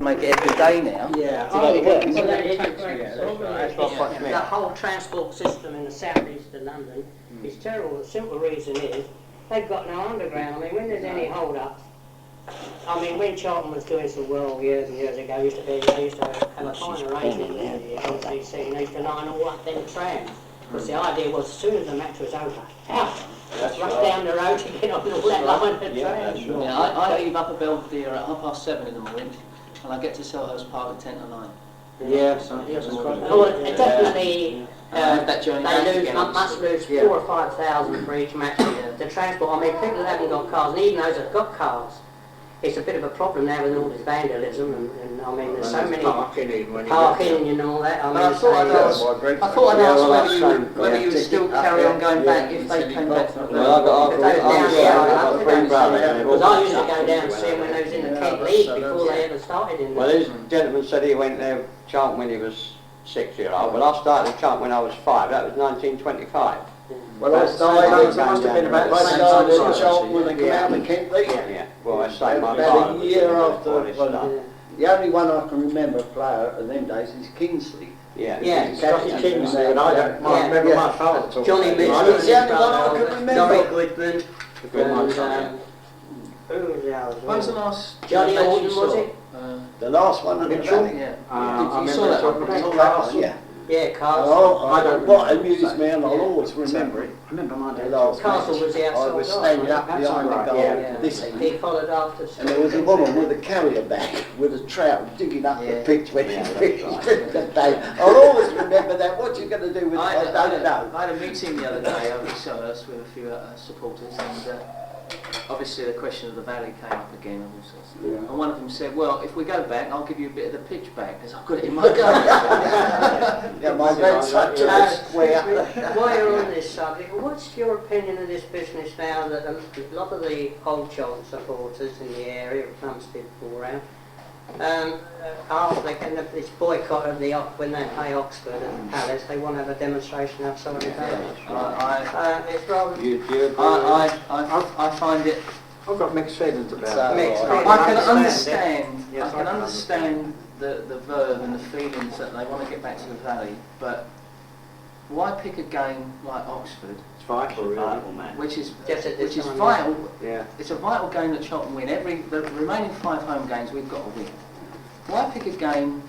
Make it every day now. Yeah. To make it work. Well, that is a great Yeah, problem. that's what I mean. The whole transport system in the southeast of London is terrible. The simple reason is they've got no underground. I mean, when there's any hold-up, I mean, when Charlton was doing some work years and years ago, they used to have a fine arrangement there, the LCC, and they used to line all up them trams. Because the idea was, as soon as the match was over, out, rush down the road to get on all that line of trams. Yeah, I leave up at Belvedere at 7:30 in the morning, and I get to Selhurst Park at 10 to 9. Yes, Oh, definitely, that journey back they again, must lose 4,000 or 5,000 for each match. The transport, I mean, people that haven't got cars, and even those that have got cars, it's a bit of a problem now with all this vandalism, and I mean, there's so many parking and all that. But I thought I'd ask whether you would still carry on going back if they came back from the because I used to go down and see them when they was in the Kent League before they ever started in there. Well, this gentleman said he went there Charlton when he was 6-year-old, but I started Charlton when I was 5. That was 1925. Well, I started, it must have been about the same time as Charlton when they came out of Kent League. Yeah, well, I say my About a year father after. The only one I can remember player of them days is Kingsley. Yeah, Yeah, Scotty Kingsley, and I don't remember my father talking. Johnny about Mitchell, it. It's the only one I can remember. Goodman, and who was the other? When's the last Johnny match you Alden, was saw? it? The last one at the Mitchell? Valley. Yeah. I You saw that one? remember that one, yeah. Yeah, Castle. Oh, I don't. What amused me, and I'll always remember it. I remember my The dad. last Castle match, was the outside I was guy, standing up That's behind the right, goal Yeah, this he end, followed after. and there was a woman with a carrier bag with a trout digging up the pitch when she finished the day. I'll always remember that. What you going to do with it, I don't know. I had a meeting the other day over at Selhurst with a few supporters, and obviously the question of the valley came up again. And one of them said, well, if we go back, I'll give you a bit of the pitch back, because I've got it in my gun. Yeah, my dad's such a square. While you're on this subject, what's your opinion of this business now that a lot of the old Charlton supporters in the area, Plumstead all around, this boycott of the when they play Oxford and Palace, they want to have a demonstration outside the village. It's rather. I find it. I've got mixed feelings about it. I can understand. I can understand the verve and the feelings that they want to get back to the valley, but why pick a game like Oxford? It's vital, really. Which is time, vital. Yeah. It's a vital game that Charlton win. The remaining 5 home games we've got to win. Why pick a game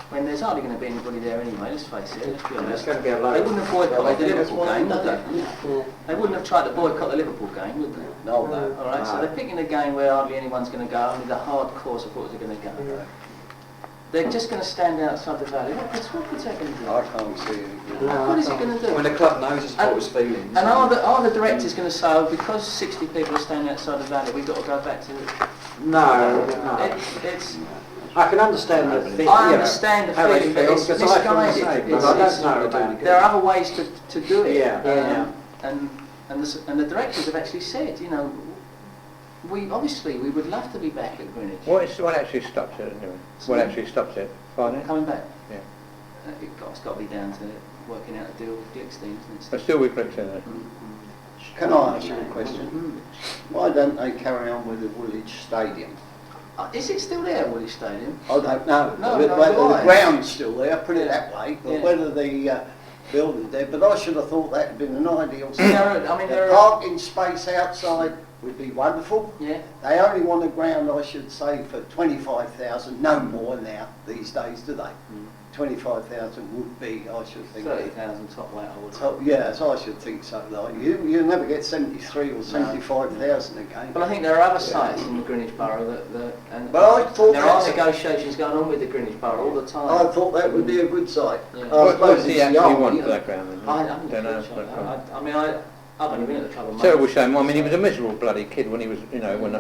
when there's hardly going to be anybody there anyway? Let's face it. Let's be honest. There's going to be a load. They wouldn't have boycotted the Liverpool game, would they? Yeah. They wouldn't have tried to boycott the Liverpool game, would they? No, All right. So they're picking a game where hardly anyone's going to go. Only the hardcore supporters are going to go. Yeah. They're just going to stand outside the valley. What's that going to do? I can't see it. What is it going to do? When the club knows the supporters' feelings. And are the directors going to say, oh, because 60 people are standing outside the valley, we've got to go back to... No. It's I can understand the I understand the how they feeling, but feel, it's because I feel the misguided. same, but I don't know about it. There are other ways to do it. Yeah. And the directors have actually said, you know, we would love to be back at Greenwich. What actually stops it anyway? What actually stops it? Finance? Coming back? Yeah. It's got to be down to working out a deal with Glickstein, isn't it? But still with Glickstein. Can I ask you a question? Why don't they carry on with the Woolwich Stadium? Is it still there, Woolwich Stadium? I don't know. No, the ground's still there, put it that way, but Yeah. whether the building's there, but I should have thought that had been an ideal There are parking space outside would be wonderful. Yeah. They only want a ground, I should say, for 25,000, no more now these days, do they? 25,000 would be, I should think. 30,000 top weight, I would. So, yes, I should think so. Like you'll never get 73 or 75,000 again. But I think there are other sites in the Greenwich Borough and But I thought there are negotiations going on with the Greenwich Borough all the time. I thought that would be a good site. Yeah. What does it's he the actually army, want you for know. that ground? I haven't Don't know. I mean, I've only been at the club a month. Terrible shame. I mean, he was a miserable bloody kid when he was, you know, when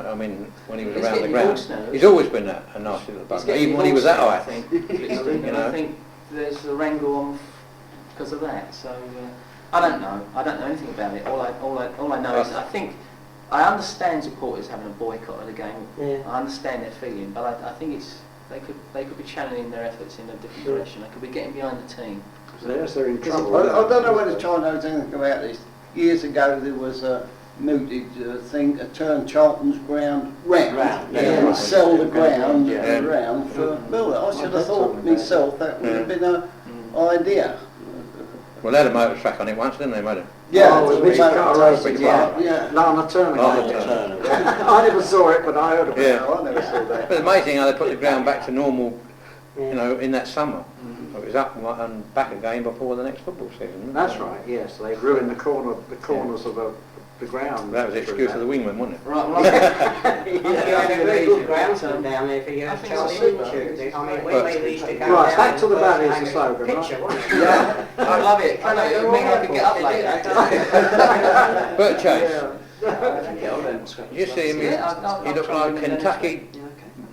he was He's around the getting ground. divorced now, He's always been a nasty little He's bugger, getting even when he was that divorced high. now, I think, Glickstein, You and I know. think there's a wrangle on because of that. So I don't know. I don't know anything about it. All I know is I understand supporters having a boycott of the game. Yeah. I understand their feeling, but I think they could be channeling their efforts in a different direction. They could be getting behind the team. They're in trouble. I don't know whether China knows anything about this. Years ago there was a mooted thing to turn Charlton's ground round, Round, and yeah. sell the ground Yeah. around for building. I should have thought myself that would have been an idea. Well, they had a motor track on it once, didn't they, mate? Yeah, Oh, it's which motor car tracks, racing, yeah. Lana Turner. Lana Turner. I never saw it, but I heard about Yeah. it. I never saw that. But it's amazing how they put the ground back to normal, you know, in that summer. It was up and back again before the next football season. That's right, yes. They ruined the corners of the ground. That was the excuse of the wingman, wasn't it? Right, well, You had a very good groundsman down there for you, I think Charlie, it's didn't super. you? I mean, But- when they used to go Right, down back to the and valley is first the hang slogan, right? picture, wasn't it? yeah, I love it. Can I, it mean I could get up like that. Bert Chase, Yeah. you see him, Yeah, he looked like a Kentucky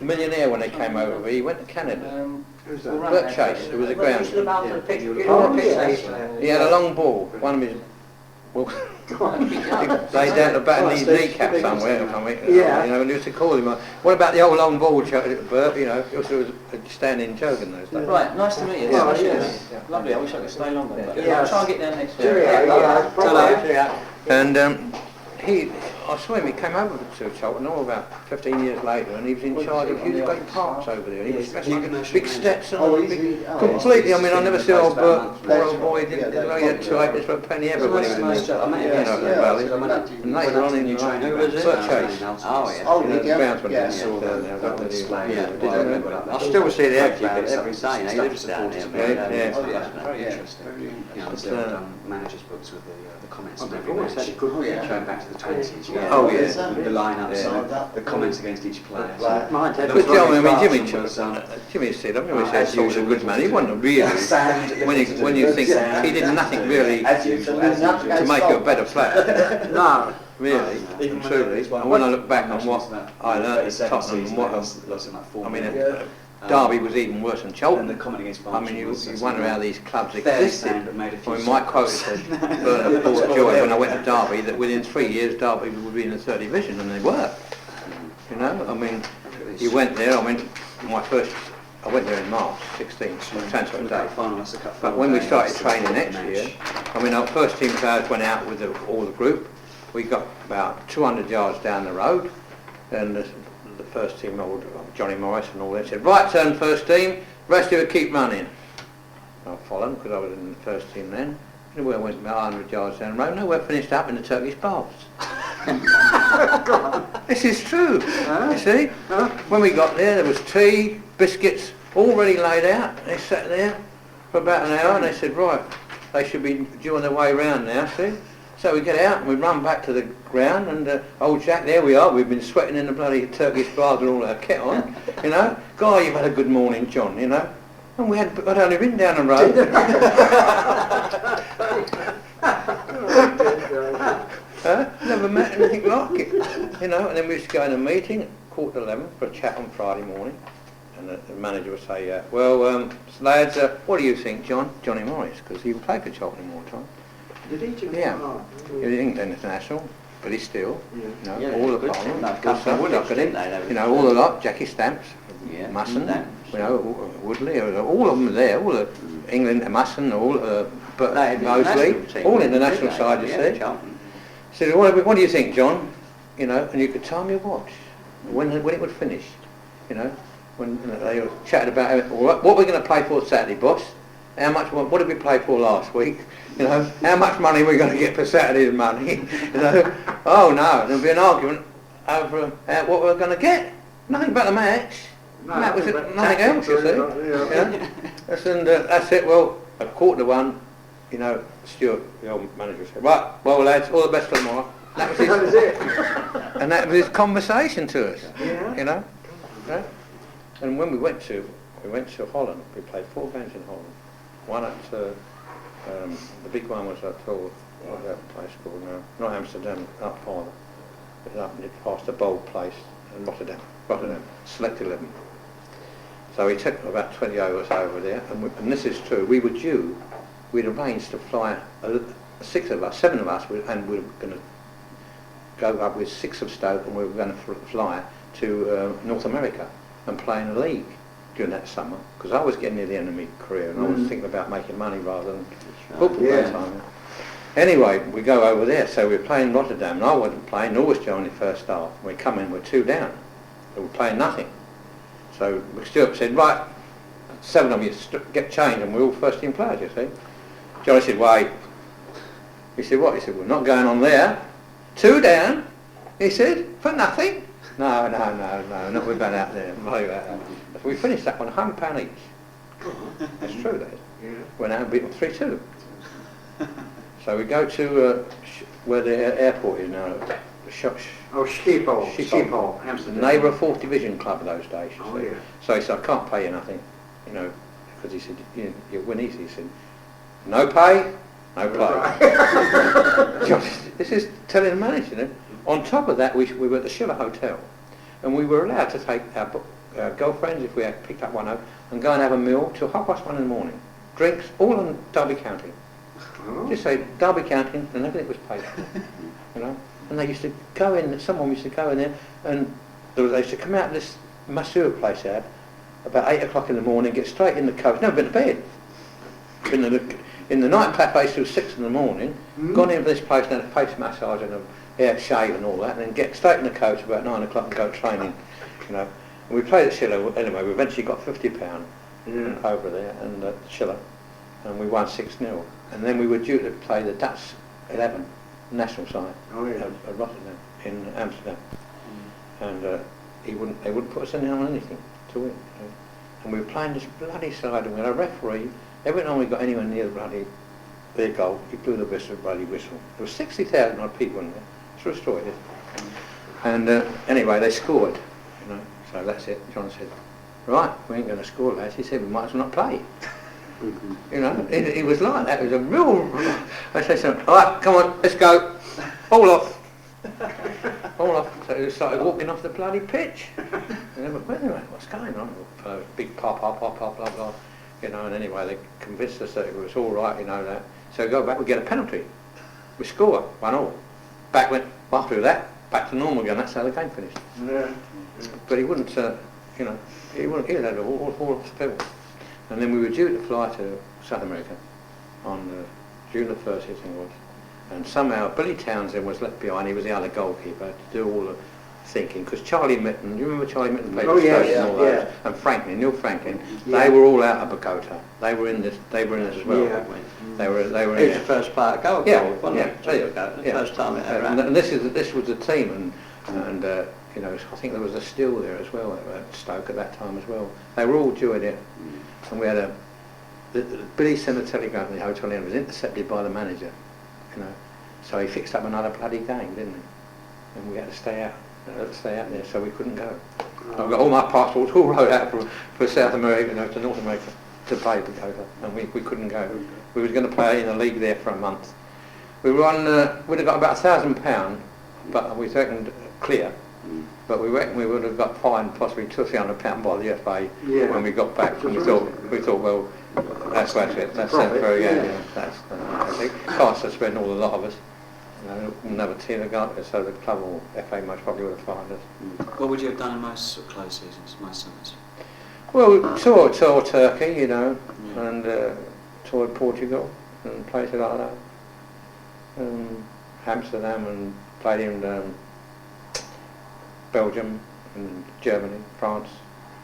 millionaire when they came over. He went to Canada. Who's we'll that? run Bert that Chase, for who was a Well, they used to look groundsman. after the pitch, you Oh, know the pitch yes. they used to have. He had a long ball. One of his, well, he laid down the back of his kneecap somewhere or something. Yeah. You know, and they used to call him, what about the old long ball, Bert? You know, it was a standing joke in those days. Right, nice to meet you. Yeah, Nice to yes. meet you. Lovely, I wish I could stay longer. But Yeah. I'll try and get down next week. Cheerio, yeah, probably. And I saw him, he came over to Charlton about 15 years later, and he was in charge of huge great parks over there. He was special, big steps and all, completely. I mean, I never saw old Bert, poor old boy, he had 2 acres for a penny ever when he was in the, you know, the valley. And later on in the Who was it? Bert Chase. Oh, yeah. Oh, The yeah. groundsman Yeah. down I still see the exhibit every day. He lives down here. Yeah. Oh, yeah, Fascinating. very interesting. You know, there's managers' books with the comments of every always match, had a good yeah. going back to the 20s. You know, Oh, yeah. The lineups, Yeah. the comments against each player. Mine had But Jimmy, I mean, Jimmy said, he was a good man. He wasn't really, when you think, he did nothing really to make you a better player. No. Really, truly. And when I look back on what I learned at Tottenham and what, I mean, Derby was even worse than And the Charlton. comment against I mean, you wonder how these clubs fairly existed. standard, made a I few mean, my quote said, Bernard brought joy when I went to Derby, that within 3 years Derby would be in the third division, and they were. You know, I mean, you went there, I went there in March 16, transfer day. But when we started training next year, I mean, our first team players went out with all the group. We got about 200 yards down the road, and the first team, old Johnny Morris and all that, said, right turn first team, rest of you keep running. I followed because I was in the first team then. We went about 100 yards down the road, no, we're finished up in the Turkish baths. This is true, you see. When we got there was tea, biscuits, all ready laid out. They sat there for about an hour and they said, right, they should be due on their way round now, see. So we get out and we run back to the ground and old Jack, there we are, we've been sweating in the bloody Turkish baths with all our kit on, you know. Guy, you've had a good morning, John, you know. And I'd only been down the road. Never met anything like it, you know. And then we used to go in a meeting at 11:15 for a chat on Friday morning. And the manager would say, well, lads, what do you think, John? Johnny Morris, because he played for Cheltenham all the time. Did he do Yeah. Oh, He was England international, but he's still, Yeah. you know, Yeah, all the good Parliament, team. good Come from stuff, Woolwich, stuck at didn't him. they? They You know, all the lot, Jackie Stamps, Yeah. Musson, Stamps. you know, Woodley, all of them there, all the England, Musson, all, but They had the Mosley, national team, all in the didn't national they? side, you Yeah, see. Charlton. Said, what do you think, John? You know, and you could time your watch when it would finish. You know, when they chatted about what we're going to play for Saturday, boss. How much? What did we play for last week? You know, how much money we're going to get for Saturday's money? You know, oh no, there'll be an argument over what we're going to get. Nothing about the match. No, That was it, but nothing else, you see. yeah. Yeah. That's it. Well, at 1:45, you know, Stuart, the old manager, said, right, well lads, all the best for tomorrow. That was That was his, it. and that was his conversation to us. Yeah. You know. Right? And when we went to Holland, we played 4 games in Holland. One at the big one was at what's that place called now? Not Amsterdam, up farther. It was up past the bold place in Rotterdam, Select 11. So we took about 20 of us over there, and this is true. We'd arranged to fly 7 of us, and we were going to go up with 6 of Stoke, and we were going to fly to North America and play in a league during that summer, because I was getting near the end of my career and I was thinking about making money rather than football at Yeah. that time. Anyway, we go over there, so we're playing Rotterdam, and I wasn't playing, nor was Joe in the first half. We come in, we're 2 down. So we're playing nothing. So Stuart said, right, 7 of you get changed, and we're all first team players, you see. Johnny said, wait. He said, what? He said, we're not going on there. 2 down, he said, for nothing. No, not we're going out there. So we finished that on £100 each. That's true, that is. Yeah. Went out and beat them 3-2. So we go to where the airport is now, the Schiphol, Amsterdam. Neighbour 4th Division club of those days. Oh, yeah. So he said, I can't pay you nothing, you know, because he said, you win easy. He said, no pay, no play. John, this is telling the manager, you know. On top of that, we were at the Schiller Hotel, and we were allowed to take our girlfriends, if we had picked up one up, and go and have a meal till 1:30 in the morning. Drinks, all on Derby County. Oh. Just say Derby County, and everything was paid for, you know. And they used to go in, someone used to go in there, and they used to come out of this masseur place they had, about 8 o'clock in the morning, get straight in the coach, never been to bed. Been in the night cafe till 6 in the morning, gone into this place and had a face massage and a hair shave and all that, and then get straight in the coach about 9 o'clock and go training, you know. And we played at Schiller anyway. We eventually got £50 over there and Schiller, and we won 6-0. And then we were due to play the Dutch 11 national side at Rotterdam in Amsterdam, and they wouldn't put us in on anything to win. You know. And we were playing this bloody side, and we had a referee. Every time we got anyone near the their goal, he blew the bloody whistle. There were 60,000 odd people in there. True story, this. And anyway, they scored, you know. So that's it. John said, right, we ain't going to score, lads. He said, we might as well not play. You know, it was like that. It was a real... I said, all right, come on, let's go. All off. All off. So they started walking off the bloody pitch. And they went, anyway, what's going on? Big pop, blah, blah. You know, and anyway, they convinced us that it was all right, you know, that. So we go back, we get a penalty. We score, 1-1. Back went, after that, back to normal again. That's how the game finished. Yeah. But he wouldn't, you know, he had it all off the field. And then we were due to fly to South America on June the 30th, I think it was. And somehow Billy Townsend was left behind. He was the other goalkeeper to do all the thinking. Because Charlie Mitten, you remember Charlie Mitten played for Stoke and all that? And Franklin, Neil Franklin, they were all out of Bogota. They were in this as well. Yeah. They were He was in the it. first player to go, wasn't he? 2 years ago, the first time it ever happened. And this was the team, and you know, I think there was a still there as well at Stoke at that time as well. They were all doing it, and we had Billy sent a telegram to the hotel and it was intercepted by the manager, you know. So he fixed up another bloody game, didn't he? And we had to stay out there, so we couldn't go. I've got all my passports all wrote out for South America, you know, to North America to play Bogota, and we couldn't go. We was going to play in a league there for a month. We were on, we'd have got about £1,000, but we reckoned clear. But we reckon we would have got fined possibly £200 or £300 by the FA when we got back. And we thought, well, that's it. That's it for that's it can't suspend all the lot of us. You know, another team regardless, so the club or FA most probably would have fined us. What would you have done in most sort of close seasons, most summers? Well, tour Turkey, you know, and toured Portugal and places like that. Amsterdam and played in Belgium and Germany, France.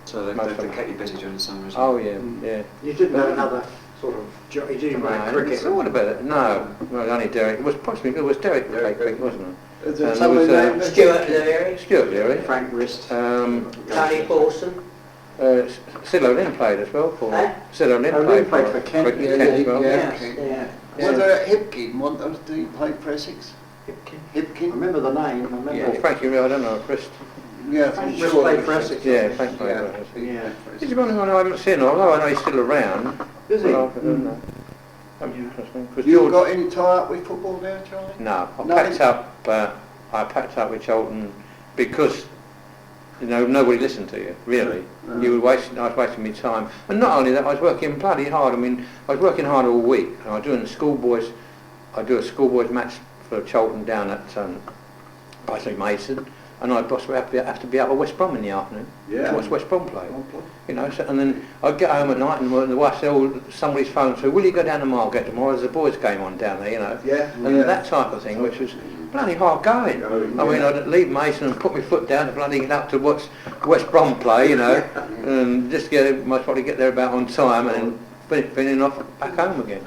So they kept you busy during the summer as well? Oh yeah, yeah. You didn't have another sort of job, you didn't play cricket? What about it? No, only Derek. It was Derek who played cricket, wasn't it? Is there And someone there named was, Stuart Leary, Stuart Leary. Frank Wrist. Tony Paulson. Sidlow Lynn played as well for... Sidlow Lynn Lynn played for Kent. Kent as well. Yeah. Was there Hipkin, one of the play for Essex? Hipkin? I remember the name. I remember. Yeah, Frankie, I don't know, Chris. Yeah, Frank Wrist played for Essex. Yeah, Frank played for Essex. Yeah. He's one who I haven't seen, although I know he's still around. Is he? I don't know. Interesting. 'Cause You George- got any tie-up with football now, Charlie? No, No. I packed up with Cholton because, you know, nobody listened to you, really. No. I was wasting my time. And not only that, I was working bloody hard. I mean, I was working hard all week. And I was doing I do a schoolboys match for Cholton down at Mason. and I'd possibly have to be up at West Brom in the afternoon Yeah. to watch West Brom play. You know, so, and then I'd get home at night and the wife said, oh, somebody's phoned through, will you go down to Margate tomorrow? There's a boys' game on down there, you know. Yeah. And that type of thing, which was bloody hard going. I mean, I'd leave Mason and put my foot down to bloody get up to watch West Brom play, you know, and just most probably get there about on time and then finish off back home again,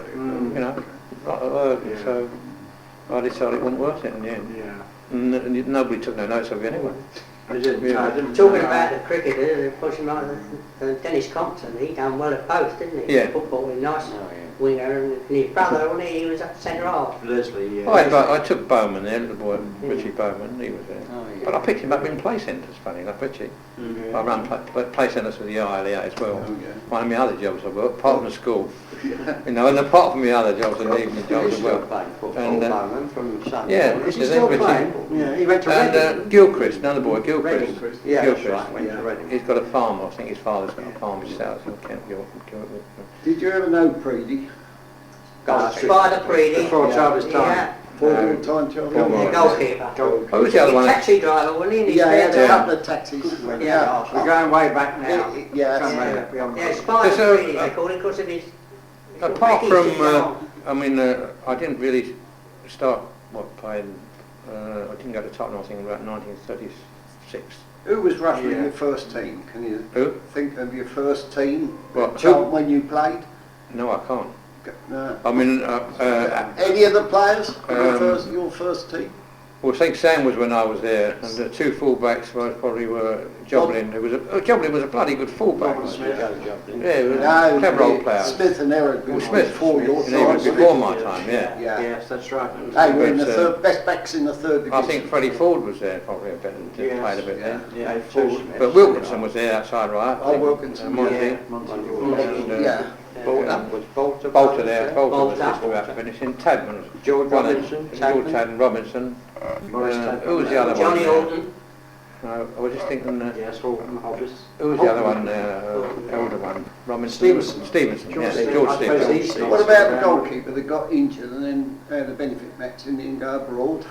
you know. So I decided it wasn't worth it in the end. Yeah. And nobody took no notice of it anyway. Talking about the cricketers, they're pushing like Dennis Compton, he done well at both, didn't he? Yeah. Football, he was nice winger, and his brother, wasn't he was at centre half. Leslie, I took Bowman there, little boy, Richie Bowman, he was there. But I picked him up in play centres, funny enough, Richie. I ran play centres with the ILA as well. One of my other jobs I worked, apart from the school. You know, and apart from my other jobs and evening jobs as well. And Is he still playing? Yeah, he went to Reading. And Gilchrist, another boy, Gilchrist. Yeah, that's Gilchrist. right, went to Reading. He's got a farm, I think his father's got a farm himself in Kent Gilchrist. Did you ever know Preedy? Spider Preedy. Before Charlie's time. Yeah. Former time Charlie? The goalkeeper. Oh, was the other one? Taxi driver, wasn't he? In his Yeah, he spare had a time? couple of taxis. Yeah. We're going way back now. Yeah, Going way that's back beyond Yeah, that. Spider So, Preedy, they call it, because of his... Apart his from, arm. I mean, I didn't really start playing. I didn't go to Tottenham, I think, about 1936. Who was roughly your first team? Can you Who? think of your first team? What? Charlton when you played? No, I can't. No. I mean, Any of the players? Um, Your first team? well, St Sam was when I was there, and the two fullbacks probably were Joblin. Joblin was a bloody good fullback. Yeah, he was a clever old player. Smith and Eric Well, was Smith, before your and he was time. before my time, yeah. Yes, that's right. They were in the But, best backs in the third division. I think Freddie Ford was there probably a bit, played a bit there. Yeah, But Wilkinson was there outside right. I think. Wilkinson, Monty. Yeah. Bolter there. Bolter was just about finishing. Tadman. George Robinson. George Tadman Robinson. Who was the other one? Johnny Alton. No, I was just thinking. Yes, Horton, Hobbs. Who was the other one? Older one. Robinson. Stevenson. George Yes, Stevenson. George I suppose Stevenson. he's What about the goalkeeper that got injured and then had a benefit match and didn't go abroad?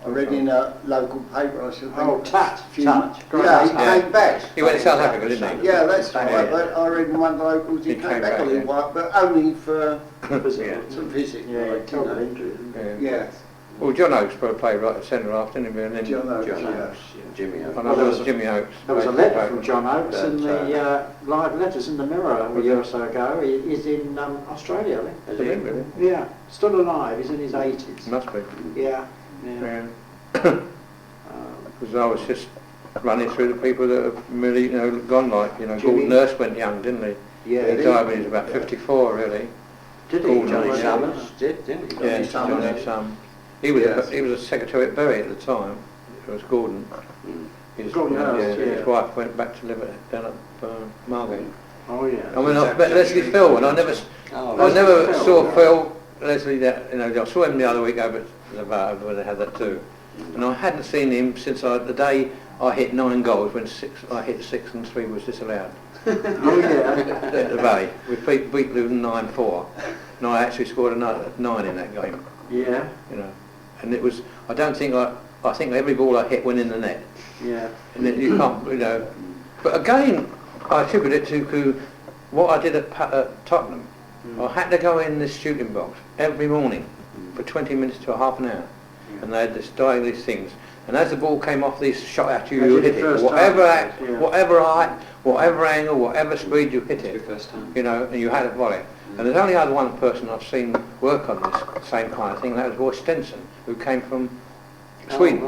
I read in a local paper, I should think. Oh, Tat. Yeah, he came back. He went to South Africa, didn't he? Yeah, that's right. Yeah. But I read in one of the locals he He came came back a back, little yeah. while, but only for Yeah. some visit. Yeah, like, you terrible know. injury. Yeah. Well, John Oakes played right at centre half, didn't he? And then John Oakes, John yeah. Oakes, Jimmy Oakes. I know there was Jimmy Oakes. There was a played letter back. from John Oakes in the live letters in the Mirror a year or so ago. He's in Australia, I Is think. he really? Yeah, still alive. He's in his 80s. Must be. Yeah. Yeah. Because I was just running through the people that have really, you know, gone like, you know, Jimmy. Gordon Nurse went young, didn't he? Yeah, He died when he was about 54, really. Did he? Gordon Johnny Nurse. Summers did, didn't he? Yeah, Johnny Sum. He was a secretary at Bury at the time. It was Gordon. His, Gordon Nurse, yeah. His wife went back to live down at Margate. Oh, yeah. I mean, I've met Leslie Phil, and I never saw Phil, Leslie, that, you know, I saw him the other week over at the bar where they had that too. And I hadn't seen him since the day I hit 9 goals when I hit 6 and 3 was disallowed. Oh, yeah. At the Valley. We beat Luton 9-4. And I actually scored another 9 in that game. Yeah. You know. And it was, I think every ball I hit went in the net. Yeah. And then you can't, you know. But again, I attribute it to what I did at Tottenham. I had to go in this shooting box every morning for 20 minutes to a half an hour. And they had these things. And as the ball came off these shot at you, you hit it. Whatever height, whatever angle, whatever speed you hit it. You know, and you had it volley. And there's only other one person I've seen work on this same kind of thing, that was Roy Stenson, who came from Sweden.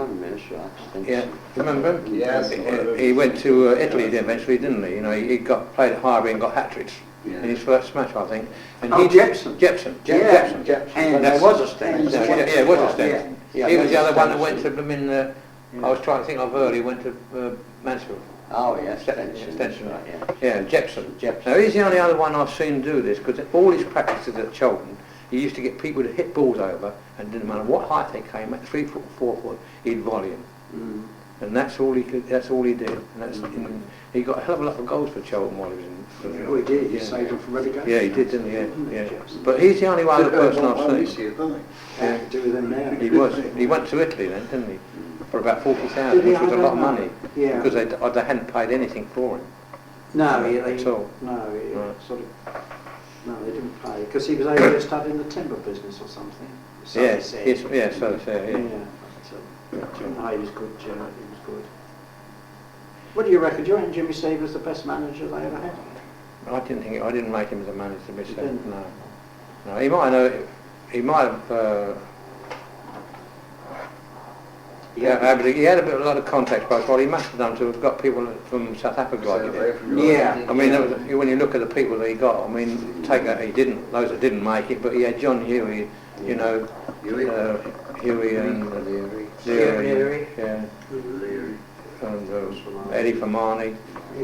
Yeah, remember him? Yes. He went to Italy eventually, didn't he? You know, he played at Highbury and got hat-tricks in his first match, I think. And Jepson. Jepson. And there was a Stenson. Yeah, it was a Stenson. He was the other one that went to them in I was trying to think of earlier, went to Mansfield. Oh, yeah, Stenson. Right, Yeah, Jepson. Now he's the only other one I've seen do this, because all his practices at Charlton, he used to get people to hit balls over, and didn't matter what height they came at, 3 foot, 4 foot, he'd volley them. And that's all he could. That's all he did. And he got a hell of a lot of goals for Charlton while he was in. Oh, he did. He saved them from relegation. Yeah, he did, didn't he? Yeah. But he's the only one other person I've seen. Yeah, to do with them now. He was. He went to Italy then, didn't he? for about 40,000, Did he? which was I a lot of don't know. money, Yeah. because they hadn't paid anything for him. No, at all. No, Right. sort of. No, they didn't pay because he was able to start in the timber business or something. So they Yes, said. yes, yeah, so they say, yeah. No, he was good, Gerard. He was good. What do you reckon? Do you reckon Jimmy Steve was the best manager they ever had? I didn't make him as a manager myself. didn't? No, he might have. He might have. Yeah, but he had a lot of contacts, but what he must have done to have got people from South Africa like he did. Yeah. I mean, when you look at the people that he got, I mean, take that those that didn't make it, but he had John Huey, you know, Huey and Leary, yeah, and Eddie Fermani.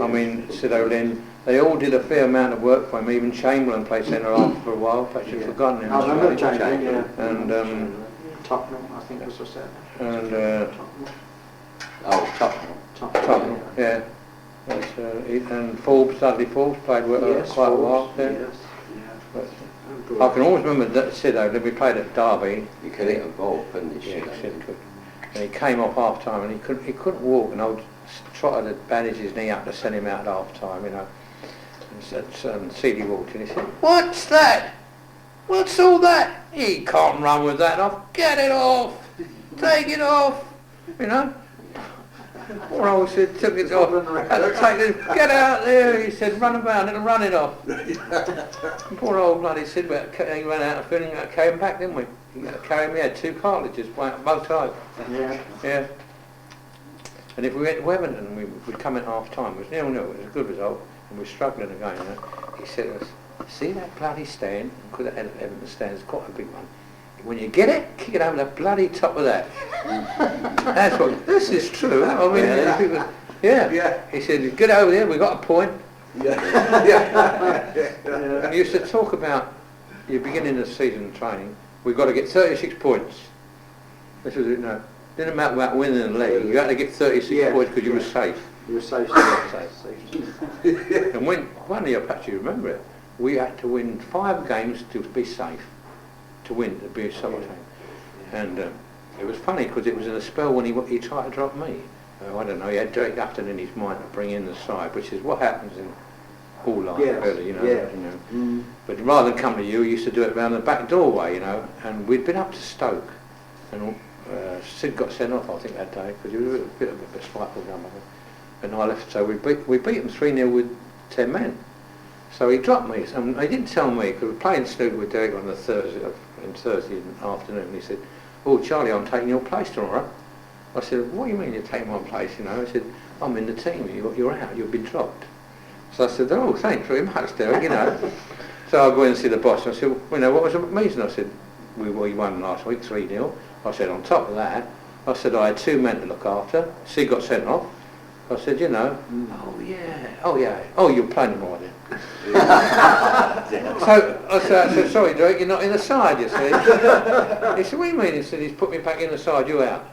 I mean, Sid O'Lynn. They all did a fair amount of work for him. Even Chamberlain played centre half for a while, but you've forgotten him. I remember Chamberlain, yeah. And Tottenham, I think was that. and Tottenham. yeah. And Forbes, Dudley Forbes played quite a while there. Yes. But I can always remember that Sid O'Lynn, we played at Derby. You could hit a ball, couldn't you? Yeah, Sid could. And he came off half time and he couldn't walk, and I would try to bandage his knee up to send him out at half time, you know. And CD walked in, he said, "What's that? What's all that? He can't run with that off. Get it off. Take it off." You know. Poor old Sid took it off. Had to take it. Get out there. He said, "Run about, it'll run it off." Poor old bloody Sid, he ran out of feeling, came back, didn't we? He carried me, had 2 cartilages, both sides. Yeah. Yeah. And if we went to Wellington, we'd come in half time. It was 0-0. It was a good result, and we were struggling again. You know? He said to us, "See that bloody stand? Because Everton stand is quite a big one. When you get it, kick it over the bloody top of that." That's what. This is true. I mean, people, yeah. He said, "Get over there. We got a point." Yeah. We used to talk about your beginning of the season training. We've got to get 36 points. This was it. No. Didn't matter about winning the league. You had to get 36 points because you were safe. You were safe. And when one year, perhaps you remember it, we had to win 5 games to be safe, to win, to be a summer team. And it was funny because it was in a spell when he tried to drop me. I don't know, he had Derek Upton in his mind to bring in the side, which is what happens in all life, really, you know. Yeah. You know. But rather than come to you, he used to do it round the back doorway, you know. And we'd been up to Stoke, and Sid got sent off, I think, that day because he was a bit of a spiteful gun. And I left, so we beat them 3-0 with 10 men. So he dropped me, and he didn't tell me, because we were playing Stoke with Derek on the Thursday afternoon. He said, "Oh, Charlie, I'm taking your place tomorrow." I said, "What do you mean you're taking my place?" You know, I said, "I'm in the team, you're out, you've been dropped." So I said, "Oh, thanks very much, Derek," you know. So I go in and see the boss, and I said, "Well, you know, what was the reason?" I said, we won last week, 3-0. I said, on top of that, I said, I had 2 men to look after. Sid got sent off. I said, you know, oh you're playing tomorrow then. So I said, "Sorry, Derek, you're not in the side, you see." He said, "What do you mean?" He said, "He's put me back in the side, you're out."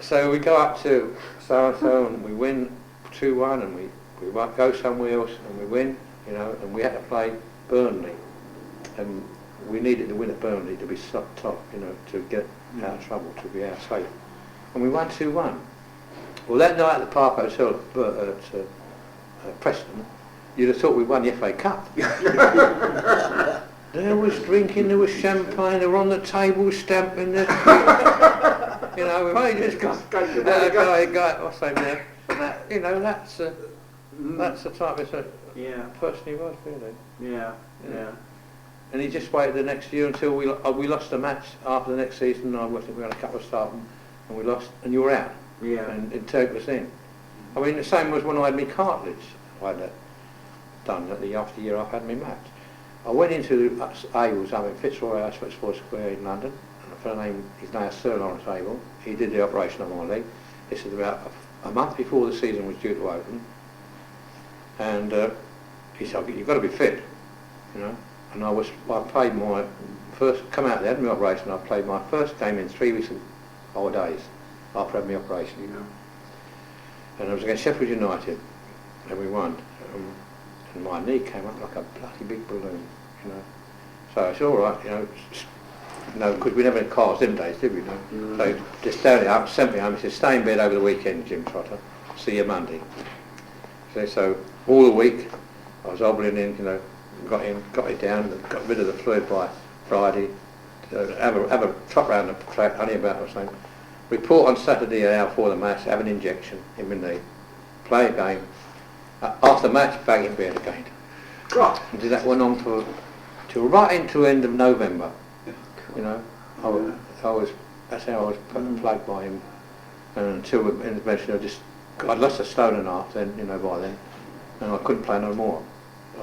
So we go up to so-and-so and we win 2-1, and we go somewhere else and we win, you know, and we had to play Burnley. And we needed to win at Burnley to be top, you know, to get out of trouble, to be out safe. And we won 2-1. Well, that night at the Park Hotel at Preston, you'd have thought we won the FA Cup. There was drinking, there was champagne, they were on the table stamping the you know, we just got guy, what's his name there? But that, you know, that's the type of person he was, really. Yeah. And he just waited the next year until we lost the match after the next season. I think we had a couple of starts and we lost, and you were out. Yeah. And Turk was in. I mean, the same was when I had my cartilage. I had that done at the after year I've had my match. I went into Abel's up in Fitzroy House, Fitzroy Square in London, and a fellow named, his name is Sir Lawrence Abel. He did the operation on my leg. This is about a month before the season was due to open. And he said, "You've got to be fit, you know." And I played my first, come out, they had my operation, I played my first game in 3 weeks of holidays after I had my operation, you know. And I was against Sheffield United, and we won. And my knee came up like a bloody big balloon, you know. So I said, all right, you know, no, because we never had cars them days, did we? No. So just down it up, sent me home. He said, stay in bed over the weekend, Jim Trotter. See you Monday. So all the week I was hobbling in, you know, got it down, got rid of the fluid by Friday. Have a trot round the track, only about the same. Report on Saturday an hour before the match, have an injection in my knee, play a game. After match, back in bed again. And that went on for till right into the end of November. You know, that's how I was plagued by him. And until eventually I'd lost a stone and a half then, you know, by then, and I couldn't play no more.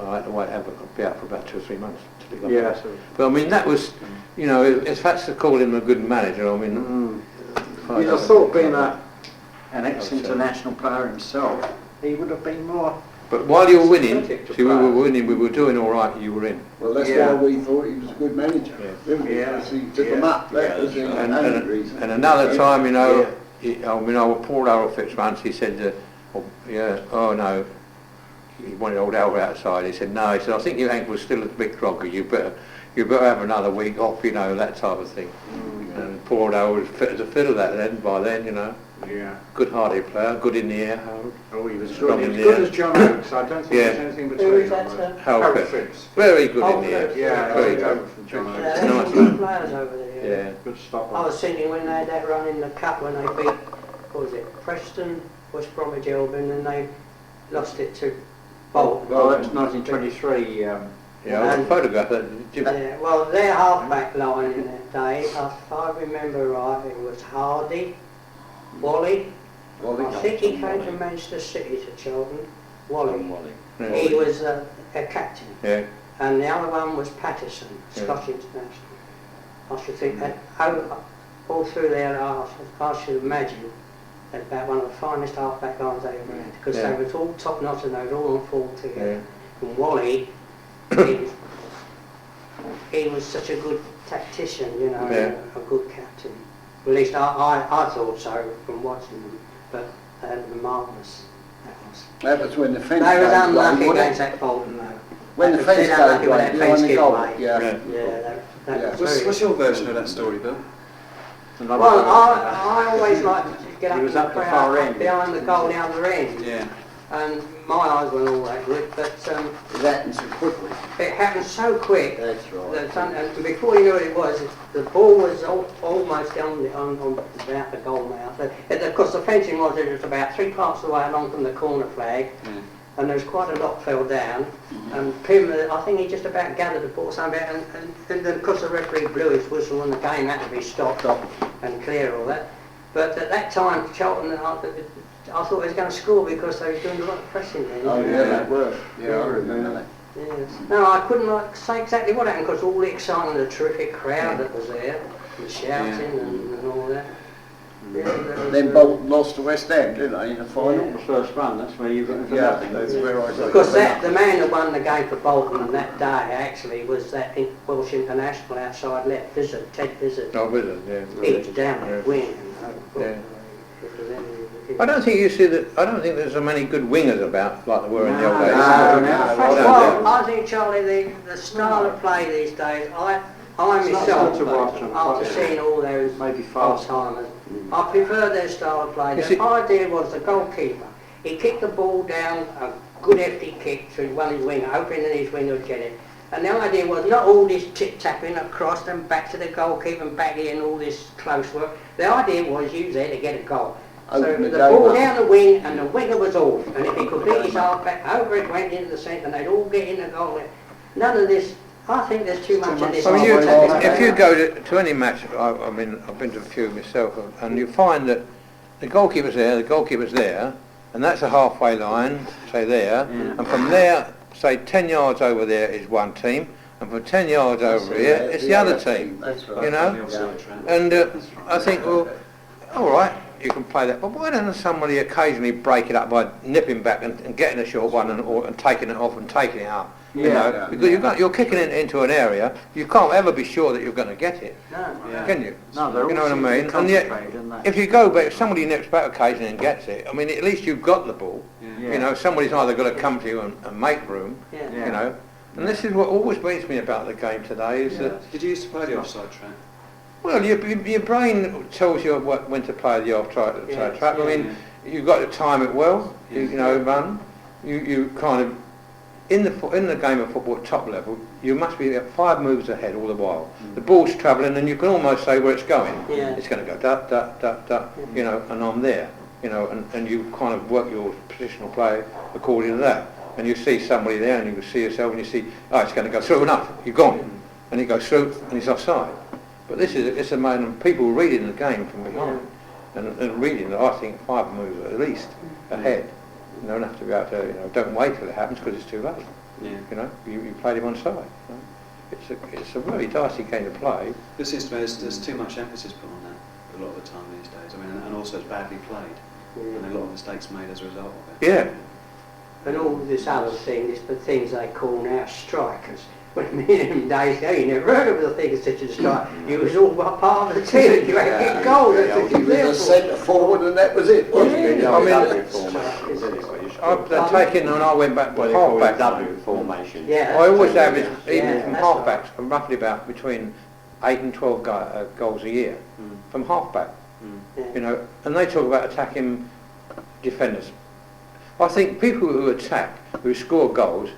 I had to be out for about 2 or 3 months till he got back. But I mean, that was, you know, if that's to call him a good manager, I mean, You'd have thought, being an ex-international player himself, he would have been more. But while you were winning, see, we were winning, we were doing all right, you were in. Well, that's why we thought he was a good manager. Because he took them up. And another time, you know, Paul Harold Fitz once, he said, oh no, he wanted old Albert outside. He said, no, he said, I think your ankle's still a bit groggy, you better have another week off, you know, that type of thing. And poor old Harold was fit as a fiddle by then, you know. Yeah. Good-hearted player, good in the air, Harold. Oh, he was good. He was good as John Oakes. I don't think there's anything between them. Harold Fitz. Very good in the air. Yeah, very good. over from John Oakes. Yeah, Nice good man. players over there. Yeah. Good stopper. I was thinking when they had that run in the cup when they beat, what was it, Preston, West Bromwich Albion, and they lost it to Bolton. Well, that was 1923. Yeah, I was photographed that. Yeah, well, their half-back line in that day, if I remember right, it was Hardy, Wally. I think he came from Manchester City to Charlton. Wally. Yeah. He was a captain. Yeah. And the other one was Patterson, Scotch international. I should think that all through there, I should imagine that about one of the finest half-back lines they ever had, because they were all top-notch and they were all on full together. And Wally, he was such a good tactician, you know, a good captain. At least I thought so from watching them, but they were marvellous. That was when the fence They was came unlucky playing, against that Bolton though. when the fence unlucky came with that playing, fence behind the kick goal. play. Yeah. That was What's your version of that story, Bill? well, I always like to get up, He was up the play far up end. behind the goal, the other end. Yeah. And my eyes weren't all that good, but It happened so quickly. it happened so quick. That's right. That and before you knew what it was, the ball was almost on about the goal mouth. Of course, the fencing was about 3 parts of the way along from the corner flag, and there was quite a lot fell down. And Pim, I think he just about gathered the ball somewhere, and then of course the referee blew his whistle and the game had to be stopped and clear all that. But at that time, Charlton, I thought they was going to score because they were doing a lot of pressing then. Oh yeah, they were. Yeah, I remember. Yes. No, I couldn't say exactly what happened because all the excitement, the terrific crowd that was there, the shouting and all that. Then Bolton lost to West Ham, didn't they, in the final? The first one, that's where you got it for Yeah, nothing. that's where I got it. Because the man who won the game for Bolton that day actually was that Welsh international outside left, Ted Vizard. Oh, Wizard, yeah. He was down that wing. I don't think you see that. I don't think there's so many good wingers about like there were in the old days. Well, I think, Charlie, the style of play these days, I myself, to watch them after play. seeing all those Maybe fast. old-timers, I prefer their style of play. The idea was the goalkeeper, he kicked the ball down, a good hefty kick through one of his winger, hoping that his winger would get it. And the idea was not all this tip-tapping across and back to the goalkeeper and back in, all this close work. The idea was use there to get a goal. So Open the the ball game down the wing and the winger was off. And if he could beat his half back, over it went into the centre and they'd all get in the goal. None of this, I think there's too much of this. I mean, tip-tapping. if you go to any match, I mean, I've been to a few myself, and you find that the goalkeeper's there, and that's a halfway line, say there, and from there, say 10 yards over there is one team, and from 10 yards over here, it's the other team, That's right. you know? And I think, well, all right, you can play that, but why doesn't somebody occasionally break it up by nipping back and getting a short one and taking it off and taking it up? You know, because you're kicking it into an area, you can't ever be sure that you're going to get it, can you? No, they're You know all what I mean? And yet, if you go back, if somebody nips back occasionally and gets it, I mean, at least you've got the ball. You know, somebody's either got to come to you and make room, Yeah. you know. And this is what always beats me about the game today is that, Did you used to play the offside trap? Well, your brain tells you when to play the off-track. I mean, you've got to time it well. You know, run. You kind of in the game of football at top level, you must be 5 moves ahead all the while. The ball's travelling, and you can almost say where it's going. Yeah. It's going to go da da da da. You know, and I'm there. You know, and you kind of work your positional play according to that. And you see somebody there, and you see yourself, and you see, oh, it's going to go through enough. You've gone, and it goes through, and it's offside. But it's a man of people reading the game from behind, and reading. I think 5 moves at least ahead. You don't have to be able to. You know, don't wait till it happens because it's too late. Yeah. You know, you played him on side. You know? It's a very dicey game to play. It seems to me there's too much emphasis put on that a lot of the time these days. I mean, and also it's badly played, and a lot of mistakes made as a result of it. Yeah. And all this other thing, the things they call now strikers. When I mean them days ago, you never heard of the thing as such a strike. You was all part of the team. You had to get goal. He was a centre forward, and that was it, wasn't it? I mean, They're taking when I went back to half-back. W formation. Yeah. I always average, even Yeah, from that's half-backs, roughly about between 8 and 12 goals a year from half-back. You know, and they talk about attacking defenders. I think people who attack, who score goals,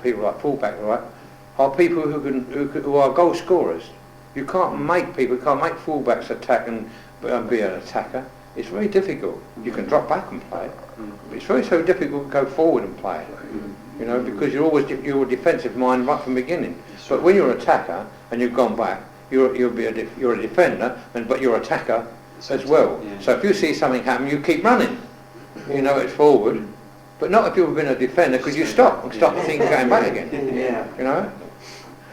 people like full-back, right, are people who are goal scorers. You can't make full-backs attack and be an attacker. It's very difficult. You can drop back and play, but it's very so difficult to go forward and play. You know, because you're a defensive mind right from the beginning. But when you're an attacker and you've gone back, you're a defender, but you're an attacker as well. Yeah. So if you see something happen, you keep running. You know it's forward, but not if you've been a defender, because you stop the thing going back again. You know.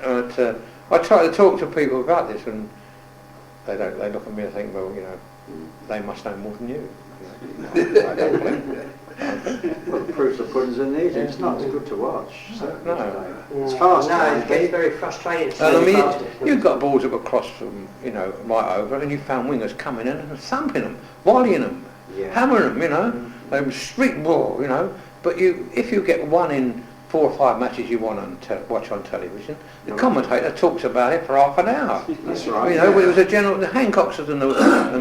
But I try to talk to people about this, and they don't. They look at me and think, well, you know, they must know more than you. I don't believe. Well, the proof of the pudding's in these. It's not as good to watch. No. It's fast. No, it gets very frustrating. And I mean, you've got balls that were crossed from, you know, right over, and you found wingers coming in and thumping them, volleying them, hammering them, you know, street ball, you know. But if you get one in 4 or 5 matches you want to watch on television, the commentator talks about it for half an hour. That's right. You know, it was the Hancocks and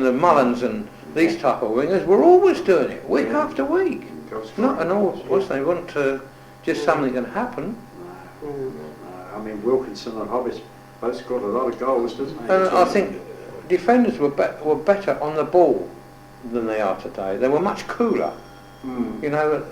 the Mullins and these type of wingers were always doing it, week after week. Not an always, they want to, just something can happen. I mean, Wilkinson and Hobbs both scored a lot of goals, didn't they? And I think defenders were better on the ball than they are today. They were much cooler. You know,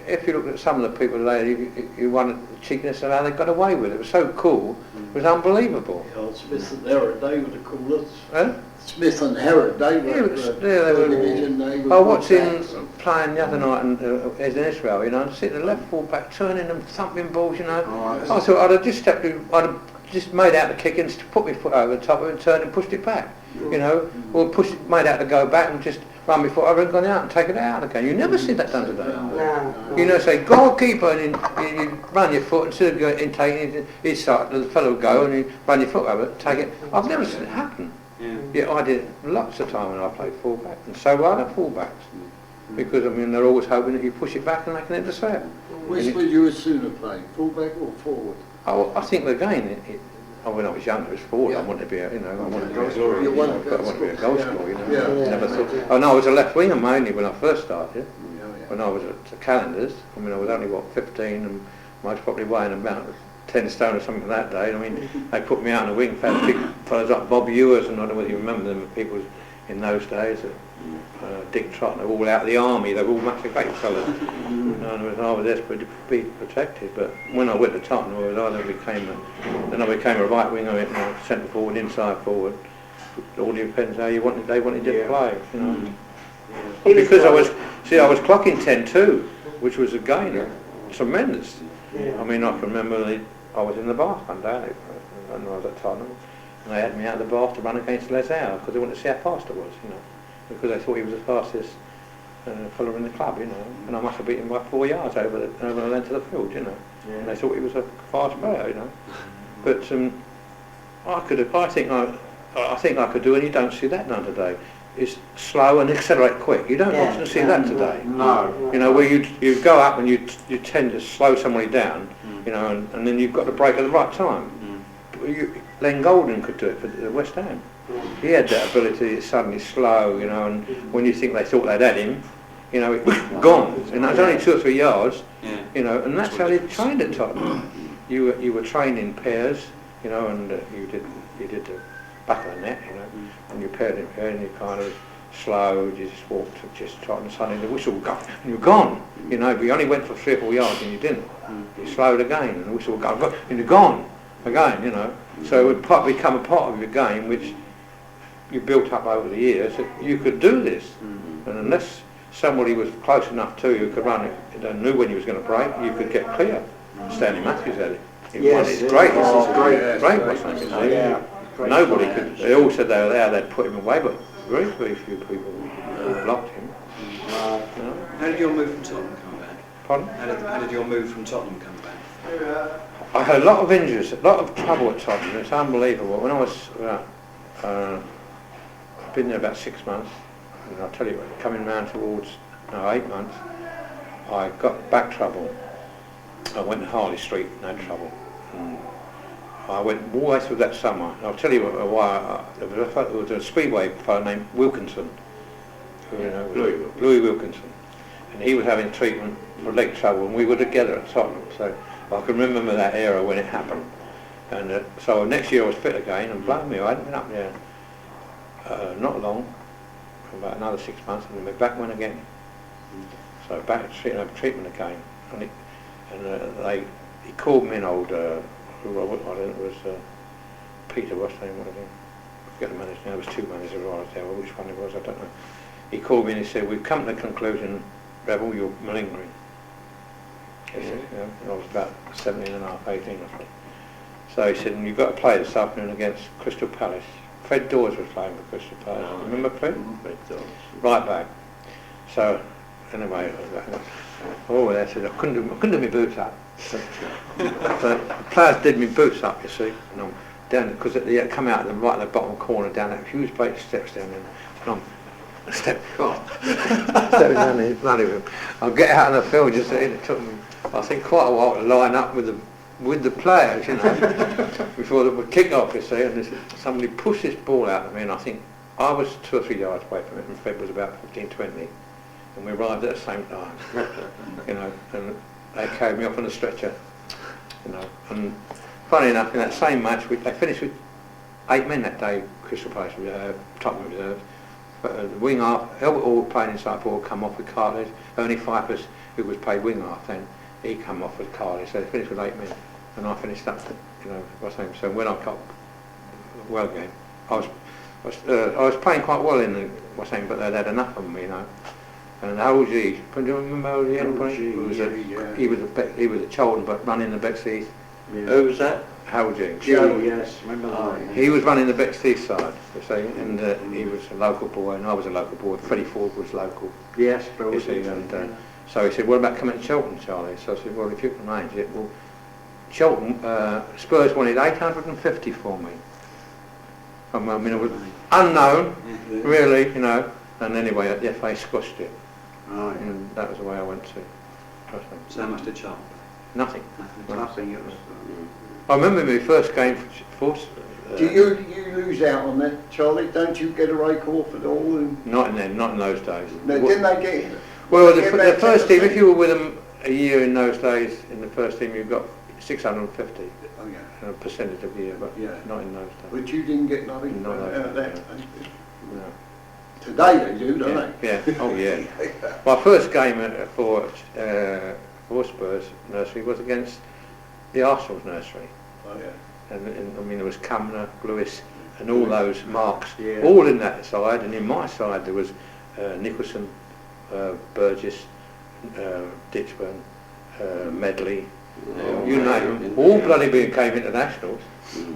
if you look at some of the people today, you wonder the cheekiness of how they got away with it. It was so cool, it was unbelievable. Yeah, Smith and Herod, they were the coolest. Eh? Smith and Herod, they were they were division. I watched him playing the other night in Israel, you know, and sitting the left full back, turning them, thumping balls, you know. I thought I'd have just I'd have just made out the kick and put my foot over the top of it and turned and pushed it back, you know, or made out to go back and just run my foot over and gone out and taken it out again. You never see that done today. No. You know, say goalkeeper, and you run your foot instead of going and taking it. The fellow would go and you run your foot over it, take it. I've never seen it happen. Yeah, I did lots of time when I played fullback, and so were other fullbacks. Because I mean, they're always hoping that you push it back and they can intercept. Which would you as sooner play, fullback or forward? I think again, when I was younger, it was forward. I wanted to be, I wanted to be a goal scorer. You wanted I wanted to be a goal scorer, Never thought. I was a left winger mainly when I first started. When I was at Calendars, I mean, I was only 15, and most probably weighing about 10 stone or something that day. I mean, they put me out on the wing, big fellas like Bob Ewers, and I don't know whether you remember them, people in those days, Dick Trott, they were all out of the army, they were all much great fellas. And I was desperate to be protected, but when I went to Tottenham, I became a right winger, centre forward, inside forward. It all depends how they wanted you to play, you know. Because I was clocking 10-2, which was again tremendous. I mean, I can remember I was in the bath one day when I was at Tottenham, and they had me out of the bath to run against Les Howe because they wanted to see how fast I was, because they thought he was the fastest fellow in the club, and I must have beaten him by 4 yards over the length of the field, and they thought he was a fast player, But I think I could do, and you don't see that done today. Is slow and accelerate quick. You don't often see that today. No. Where you go up and you tend to slow somebody down, and then you've got to break at the right time. Len Golden could do it for West Ham. He had that ability. It's suddenly slow, you know, and when you think they thought they'd had him, you know, it was gone. And that was only 2 or 3 yards, you know, and that's how they trained at Tottenham. You were trained in pairs, you know, and you did the back of the net, you know, and you paired in pair, and you kind of slow, you just walked, just trotted, and suddenly the whistle would go, and you're gone, you know, but you only went for 3 or 4 yards and you didn't. You slowed again, and the whistle would go, and you're gone again, you know. So it would become a part of your game, which you built up over the years, that you could do this. And unless somebody was close enough to you who could run it and knew when you was going to break, you could get clear. Stanley Matthews had it. Yes, it's great. great. Great. Nobody could. They all said they were there, they'd put him away, but very few people blocked him. How did your move from Tottenham come about? Pardon? How did your move from Tottenham come about? I had a lot of injuries, a lot of trouble at Tottenham. It's unbelievable. When I was, I've been there about 6 months, and I'll tell you, coming round towards 8 months, I got back trouble. I went to Harley Street and had trouble. I went all the way through that summer. I'll tell you why. There was a speedway fellow named Wilkinson, who, you know, Louis Wilkinson, and he was having treatment for leg trouble, and we were together at Tottenham. So I can remember that era when it happened. And so next year I was fit again, and blow me, I hadn't been up there not long, for about another 6 months, and then my back went again. So back at treatment again, and he called me an old. I don't know, it was Peter, what's his name, what I forget the manager's name, there was 2 managers while I was there, which one it was, I don't know. He called me and he said, we've come to the conclusion, Revell, you're malingering. He said, you know, and I was about 17 and a half, 18 or something. So he said, and you've got to play this afternoon against Crystal Palace. Fred Dawes was playing for Crystal Palace, remember Fred? Fred Dawes. Right back. So, anyway, I said, I couldn't do my boots up. So the players did me boots up, you see, and I'm down, because they come out right at the bottom corner down that huge plate steps down there, and I'm stepping down there, bloody room. I'll get out on the field, just it took me, I think, quite a while to line up with the players, you know, before they would kick off, you see, and somebody pushed this ball out of me, and I think I was 2 or 3 yards away from it, and Fred was about 15, 20, and we arrived at the same time, you know, and they carried me off on a stretcher, you know, and funny enough, in that same match, they finished with 8 men that day, Crystal Palace, Tottenham reserves. But the wing half, Albert Hall playing inside forward, come off with Cartledge. Ernie Pfeiffer's, who was played wing half then, he come off with Cartledge. So they finished with 8 men, and I finished up, you know, what's name. So when I got a well game, I was playing quite well in the what's name, but they'd had enough of me, you know. And Harold G, do you remember Harold G? He was a Cholton, but running the Bexley. Yeah. Who was that? Harold G. Oh, yes, remember that. He was running the Bexley side, you see, and he was a local boy, and I was a local boy. Freddie Ford was local. Yes, You see, and so he said, what about coming to Cholton, Charlie? So I said, well, if you can arrange it. Well, Cholton, Spurs wanted 850 for me. I mean, it was unknown, really, you know, and anyway, the FA squashed it. Oh, yeah. And that was the way I went to. So how much did Charlton? Nothing. Nothing, it was... I remember my first game for Do you lose out on that, Charlie? Don't you get a rake off at all? not in those days. No, didn't they get... Well, the first team, if you were with them a year in those days, in the first team, you got 650. Oh, yeah. A percentage of the year, but Yeah. not in those days. But you didn't get nothing Not out of those that. No. Today they do, don't Yeah. Oh yeah. My first game for Spurs nursery was against the Arsenal's nursery, they? Oh, yeah. and I mean there was Cumner, Lewis, and all those marks, Yeah. all in that side, and in my side there was Nicholson, Burgess, Ditchburn, Medley, you name them, all bloody became internationals.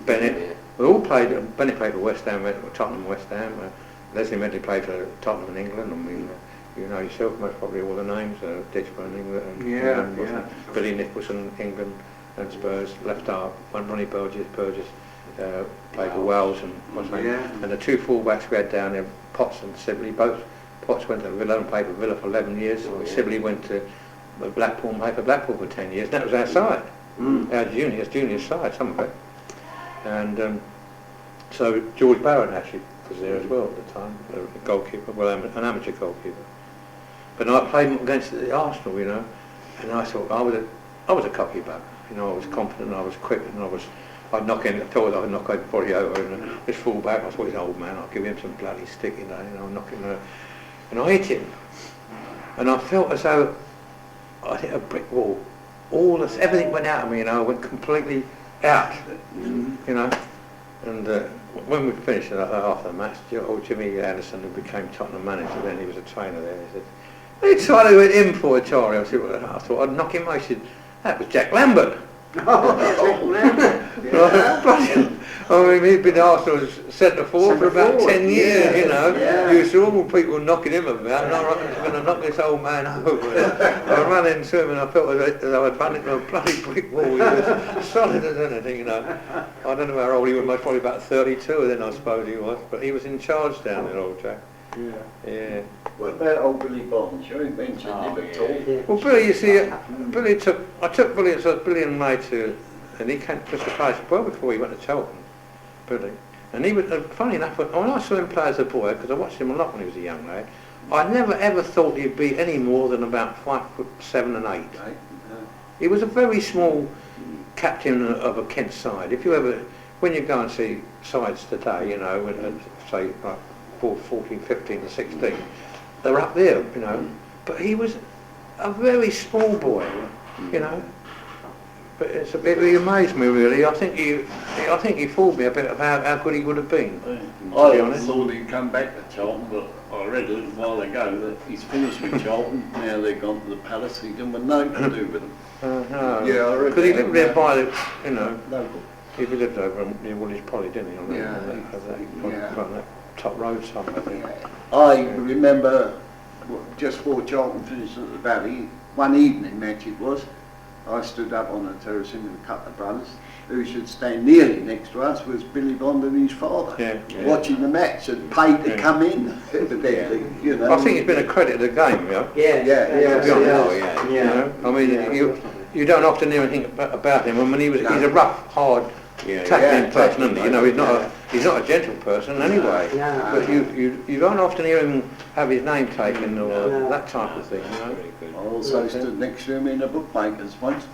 Bennett, we all played. Bennett played for West Ham, Tottenham, West Ham. Leslie Medley played for Tottenham in England. I mean, you know yourself most probably all the names. Ditchburn, England, and Billy Nicholson, England, and Spurs. Left half, Ronnie Burgess played for Wales and what's his name. And the 2 fullbacks we had down there, Potts and Sibley. Both Potts went to Villa and played for Villa for 11 years. Sibley went to Blackpool and played for Blackpool for 10 years. And that was our side, our junior side, some of it. And So George Barron actually was there as well at the time, a goalkeeper, well, an amateur goalkeeper. But I played against the Arsenal, you know, and I thought I was a cocky bugger, you know. I was confident, I was quick, and I'd knock in. I thought I'd knock everybody over, and this full back. I thought he's an old man. I'll give him some bloody stick, you know, knock him over. And I hit him, and I felt as though I'd hit a brick wall. Everything went out of me, you know. I went completely out, you know. And when we finished after the match, old Jimmy Anderson, who became Tottenham manager, then he was a trainer there. He said, "What are you trying to hit him for, Charlie?" I said, "Well, I thought I'd knock him out." He said, "That was Jack Lambert." I mean, he'd been Arsenal's centre forward for about 10 years, you know. Yeah. You saw all people knocking him about, and I was going to knock this old man over. I ran into him and I felt as though I'd run into a bloody brick wall. He was solid as anything, you know. I don't know how old he was, probably about 32 then, I suppose he was. But he was in charge down there, old Jack. Yeah. What about old Billy Bonds? You ain't mentioned him at all. Well, Billy, you see, I took Billy, so Billy and May to, and he came to the place well before he went to Cheltenham, Billy. And he was, funny enough, when I saw him play as a boy, because I watched him a lot when he was a young lad, I never ever thought he'd be any more than about 5'7" and 8. He was a very small captain of a Kent side. If you ever, when you go and see sides today, you know, say like 14, 15 and 16, they're up there, you know. But he was a very small boy, you know. But he amazed me really. I think he fooled me a bit about how good he would have been. I thought he'd come back to Charlton, but I read it a while ago that he's finished with Charlton. Now they've gone to the Palace. He didn't want nothing to do with them. No. Yeah, I read because he that. lived there by the, you know. Local. He lived over in Woolwich Poly, didn't he? On that top road somewhere. I think. I remember just before Charlton finished at the Valley, one evening match it was, I stood up on the terrace with a couple of brothers. Who should stand nearly next to us was Billy Bond and his father, watching the match and paid to come in, evidently, you know. I think it's been a credit to the game, you know. You know? I mean, you don't often hear anything about him. I mean, he's a rough, hard, tackling person, isn't he? You know, he's not a gentle person anyway. But you don't often hear him have his name taken or that type of thing, you know. I also stood next to him in a bookmaker's once.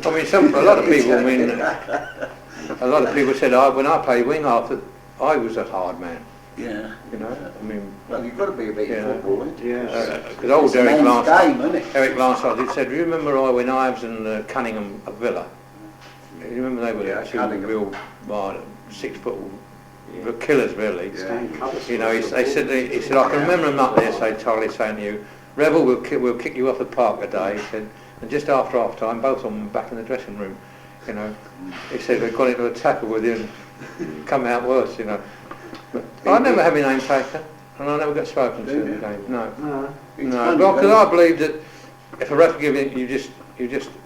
I mean, a lot of people. I mean, a lot of people said when I played wing, I thought I was a hard man. Yeah. You know, I mean. Well, you've got to be a bit of football, because old Eric Lansard said, "Do you remember when Ives and Cunningham of Villa? You remember they were two real 6 foot killers, really. You know, he said, I can remember him up there, Charlie saying to you, Revell, we'll kick you off the park today. He said, and just after half time, both of them back in the dressing room. You know, he said they've gone into a tackle with you and come out worse. You know, but I never had my name taken, and I never got spoken to in the game. No. Because I believe that if a ref gives it, you just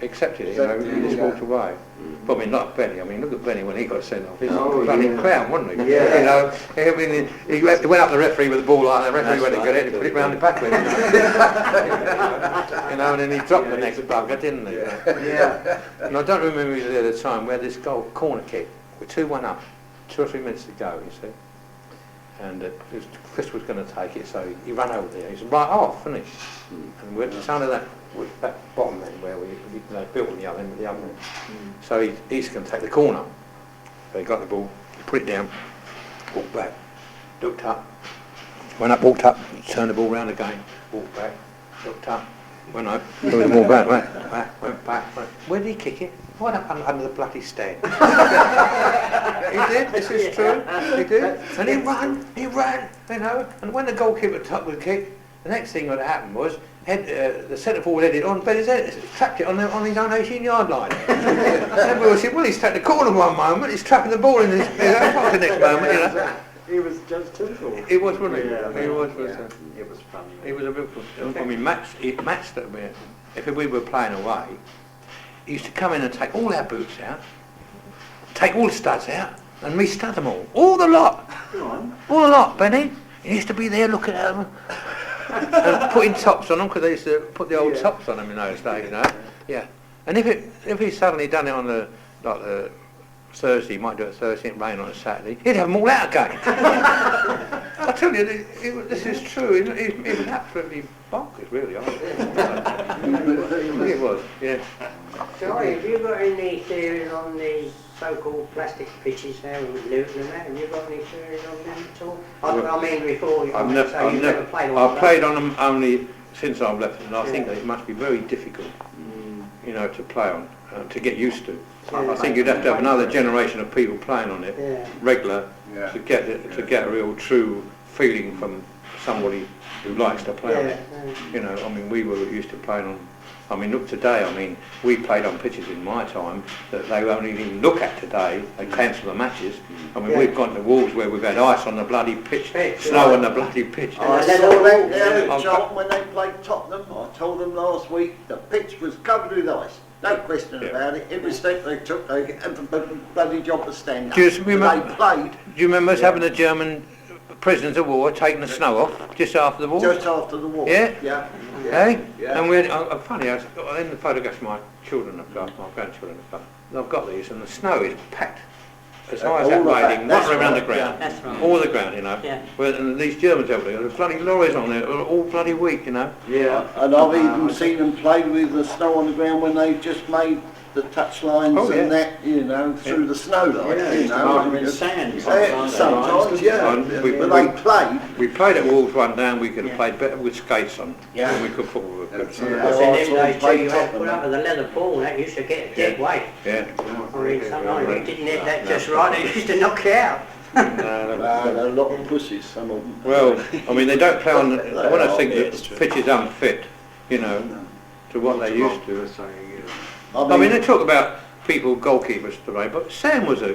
accepted it. You know, you just walked away. But I mean, like Benny. I mean, look at Benny when he got sent off. He's a bloody clown, wasn't he? Yeah. You know, I mean, he went up to the referee with the ball like that. The referee went to get it and put it round the back of him. You know, and then he dropped the next bugger, didn't he? Yeah. And I don't remember the other time we had this corner kick. We're 2-1 up, 2 or 3 minutes to go, you see. And Chris was going to take it, so he ran over there. He said, right off, finished. And we're at the sound of that bottom end where we built on the other end with the other end. So he's going to take the corner. So he got the ball, put it down, walked back, looked up, went up, walked up, turned the ball round again, walked back, looked up, went up, threw the ball back, went back. Where did he kick it? Right up under the bloody stand. He did, this is true, he did. And he ran, you know, and when the goalkeeper took the kick, the next thing that happened was the centre forward headed on, but his head trapped it on his own 18-yard line. And we all said, well, he's taken the corner one moment, he's trapping the ball in his own pocket the next moment, you know. He was just typical. He was, wasn't he? Yeah, He was. It was funny. He was a bit. I mean, matched that bit. If we were playing away, he used to come in and take all our boots out, take all the studs out, and re-stud them all the lot. All the lot, Benny. He used to be there looking at them and putting tops on them, because they used to put the old tops on them in those days, you know. Yeah. And if he suddenly done it on the Thursday, he might do it Thursday, it rain on a Saturday, he'd have them all out again. I tell you, this is true. It was absolutely bonkers, really. It was, yeah. Charlie, have you got any theories on the so-called plastic pitches there with Luton and that? Have you got any theories on them at all? I mean, before you never played on I've played on them only since I've left, and I think that it must be very difficult, you know, to play on, to get used to. I think you'd have to have another generation of people playing on it, regular, to get a real true feeling from somebody who likes to play on it. You know, I mean, we were used to playing on. I mean, look today. I mean, we played on pitches in my time that they won't even look at today. They cancel the matches. I mean, we've gone to Wolves where we've had ice on the bloody pitch, snow on the bloody pitch. I saw that there at Charlton when they played Tottenham. I told them last week the pitch was covered with ice. No question about it. Every step they took, they had a bloody job to stand up. Do you remember, they played. Do you remember us having the German prisoners of war taking the snow off just after the war? Just after the war. Yeah? Yeah. Hey? Yeah. And we had, funny, in the photographs my children have got, my grandchildren have got, I've got these, and the snow is packed as high as that wading, right around the ground. That's right. All the ground, you know. Yeah. And these Germans over there, the bloody lorries on there, are all bloody weak, you know. Yeah. And I've even seen them play with the snow on the ground when they just made the touch lines and that, you know, through the snow like, you know. In sand sometimes, but they played. We played at Wolves one day and we could have played better with skates on than we could football with. Because in them days too, you had to put up with a leather ball, that used to get a dead weight. Yeah. I mean, sometimes you didn't hit that just right, it used to knock you out. A lot of pussies, some of them. Well, I mean, they don't play on, when I think that the pitch is unfit, you know, to what they used to. I mean, they talk about people, goalkeepers today, but Sam was a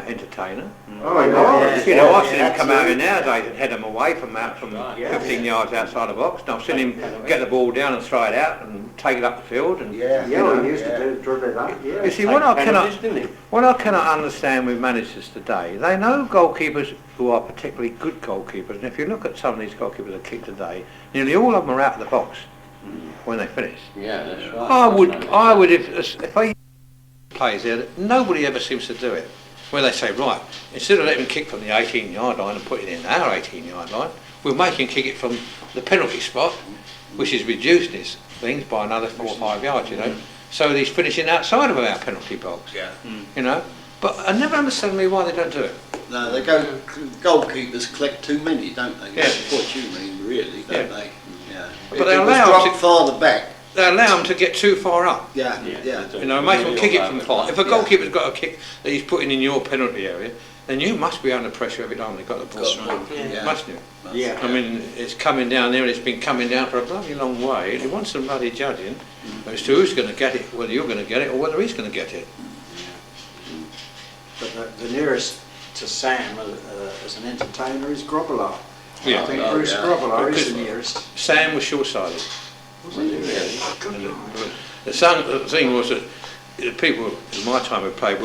entertainer. Oh, yeah. You know, I've seen him come out in nowadays and head them away from 15 yards outside the box. And I've seen him get the ball down and throw it out and take it up the field. And he used to do dribble it up. You see, what I cannot understand with managers today, they know goalkeepers who are particularly good goalkeepers, and if you look at some of these goalkeepers that kick today, nearly all of them are out of the box when they finish. Yeah, that's right. I would if I plays there, nobody ever seems to do it. Where they say, right, instead of letting him kick from the 18-yard line and put it in our 18-yard line, we'll make him kick it from the penalty spot, which is reduced his things by another 4 or 5 yards, you know. So he's finishing outside of our penalty box. Yeah. You know. But I never understand why they don't do it. No, they go. Goalkeepers collect too many, don't they? Yeah. That's what you mean, really, don't they? Yeah. But they allow them to farther back. They allow them to get too far up. Yeah. You know, make them kick it from far. If a goalkeeper's got a kick that he's putting in your penalty area, then you must be under pressure every time they've got the ball. Mustn't you? Yeah. I mean, it's coming down there and it's been coming down for a bloody long way. And he wants some bloody judging as to who's going to get it, whether you're going to get it or whether he's going to get it. But the nearest to Sam as an entertainer is Grobbelaar. Yeah. I think Bruce Grobbelaar is the nearest. Sam was short-sighted. Was he really? The thing was that the people in my time who played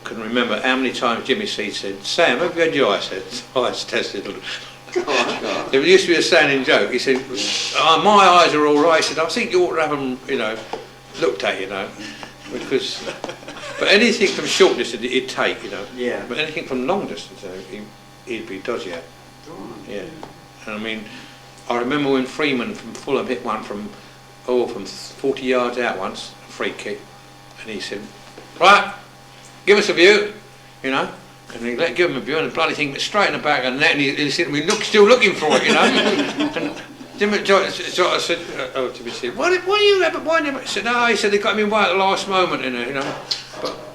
can remember how many times Jimmy Seed said, "Sam, have you had your eyes tested?" There used to be a standing joke. He said, "My eyes are all right." He said, "I think you ought to have them, you know, looked at, you know, because." But anything from short distance he'd take, you know. Yeah. But anything from long distance, he'd be dodgy at. Yeah. And I mean, I remember when Freeman from Fulham hit one from 40 yards out once, a free kick, and he said, "Right, give us a view," you know. And he give him a view, and the bloody thing went straight in the back of the net, and he said, "We still looking for it," you know. And Jimmy said, Jimmy said, "Why do you have it? Why never?" He said, "No," he said, "They got me right at the last moment in it, you know."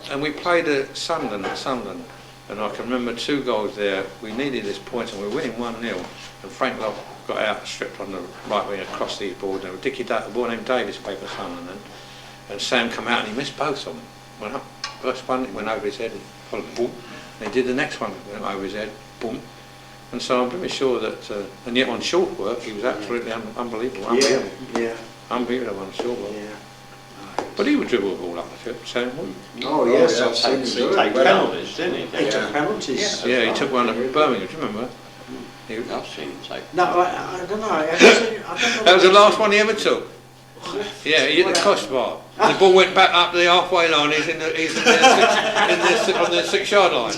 And we played at Sunderland, and I can remember 2 goals there. We needed this point, and we were winning 1-0. And Frank Love got out, stripped on the right wing across these boards. And a boy named Davis played for Sunderland, and Sam come out and he missed both of them. Went up, first one, it went over his head, and followed, boom. And he did the next one, went over his head, boom. And so I'm pretty sure that, and yet on short work, he was absolutely unbelievable. Unbelievable on short work. Yeah. But he would dribble the ball up the field, Sam would. Oh yes, I've seen him do it. Take penalties, didn't he? He took penalties. Yeah, he took one at Birmingham, do you remember? I've seen him take. No, I don't know. I don't know. That was the last one he ever took. Yeah, he hit the crossbar. The ball went back up to the halfway line. He's on the 6-yard line.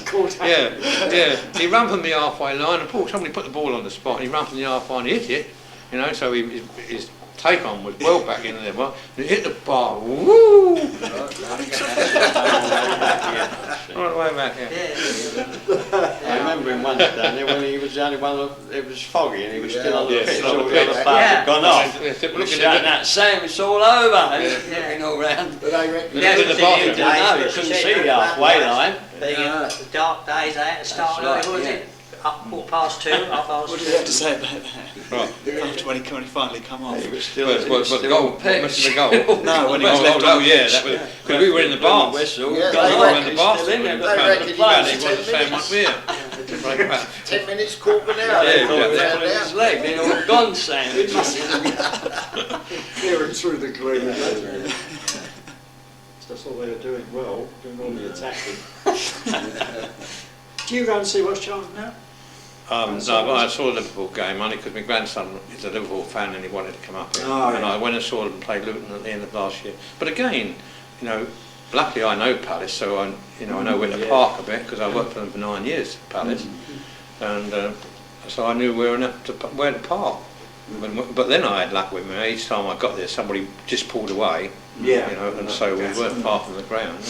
Yeah. He ran from the halfway line, and somebody put the ball on the spot. And he ran from the halfway line, and hit it. You know, so his take on was well back in there. Well, and it hit the bar. Woo! Right the way back. Yeah. I remember him once down there when he was the only one. It was foggy and he was still on the pitch. All the other players had gone off. We're shouting that Sam, it's all over. And he was looking all round. But I reckon Yeah, in the bathroom. No, you couldn't see the halfway line. The dark days they had to start early, was it? Up 2:15, half past What do you have to say about that? Right. After when he finally come off. He was still, But the goal, what must have the goal? No, when he was left Oh, on the yeah, pitch. that was because we were in the bath. Whistle, Yeah, We they were reckon in the he's bath. still in there. They reckon The he plan, was he wasn't 10 saying minutes. much here. Break back. 10 minutes, quarter an hour. Yeah, they thought exactly. they Put had his out. leg, then all gone, Sam. Clearing through the gloom. That's all they were doing well, doing all the attacking. Do you go and see what's Charlton now? No, but I saw the Liverpool game only because my grandson is a Liverpool fan and he wanted to come up here. Oh, And yeah. I went and saw them play Luton at the end of last year. But again, you know, luckily I know Palace, so I know Winter Park a bit because I worked for them for 9 years, Palace, and so I knew where to park. But then I had luck with me. Each time I got there, somebody just pulled away. Yeah. You know, and so we weren't far from the ground.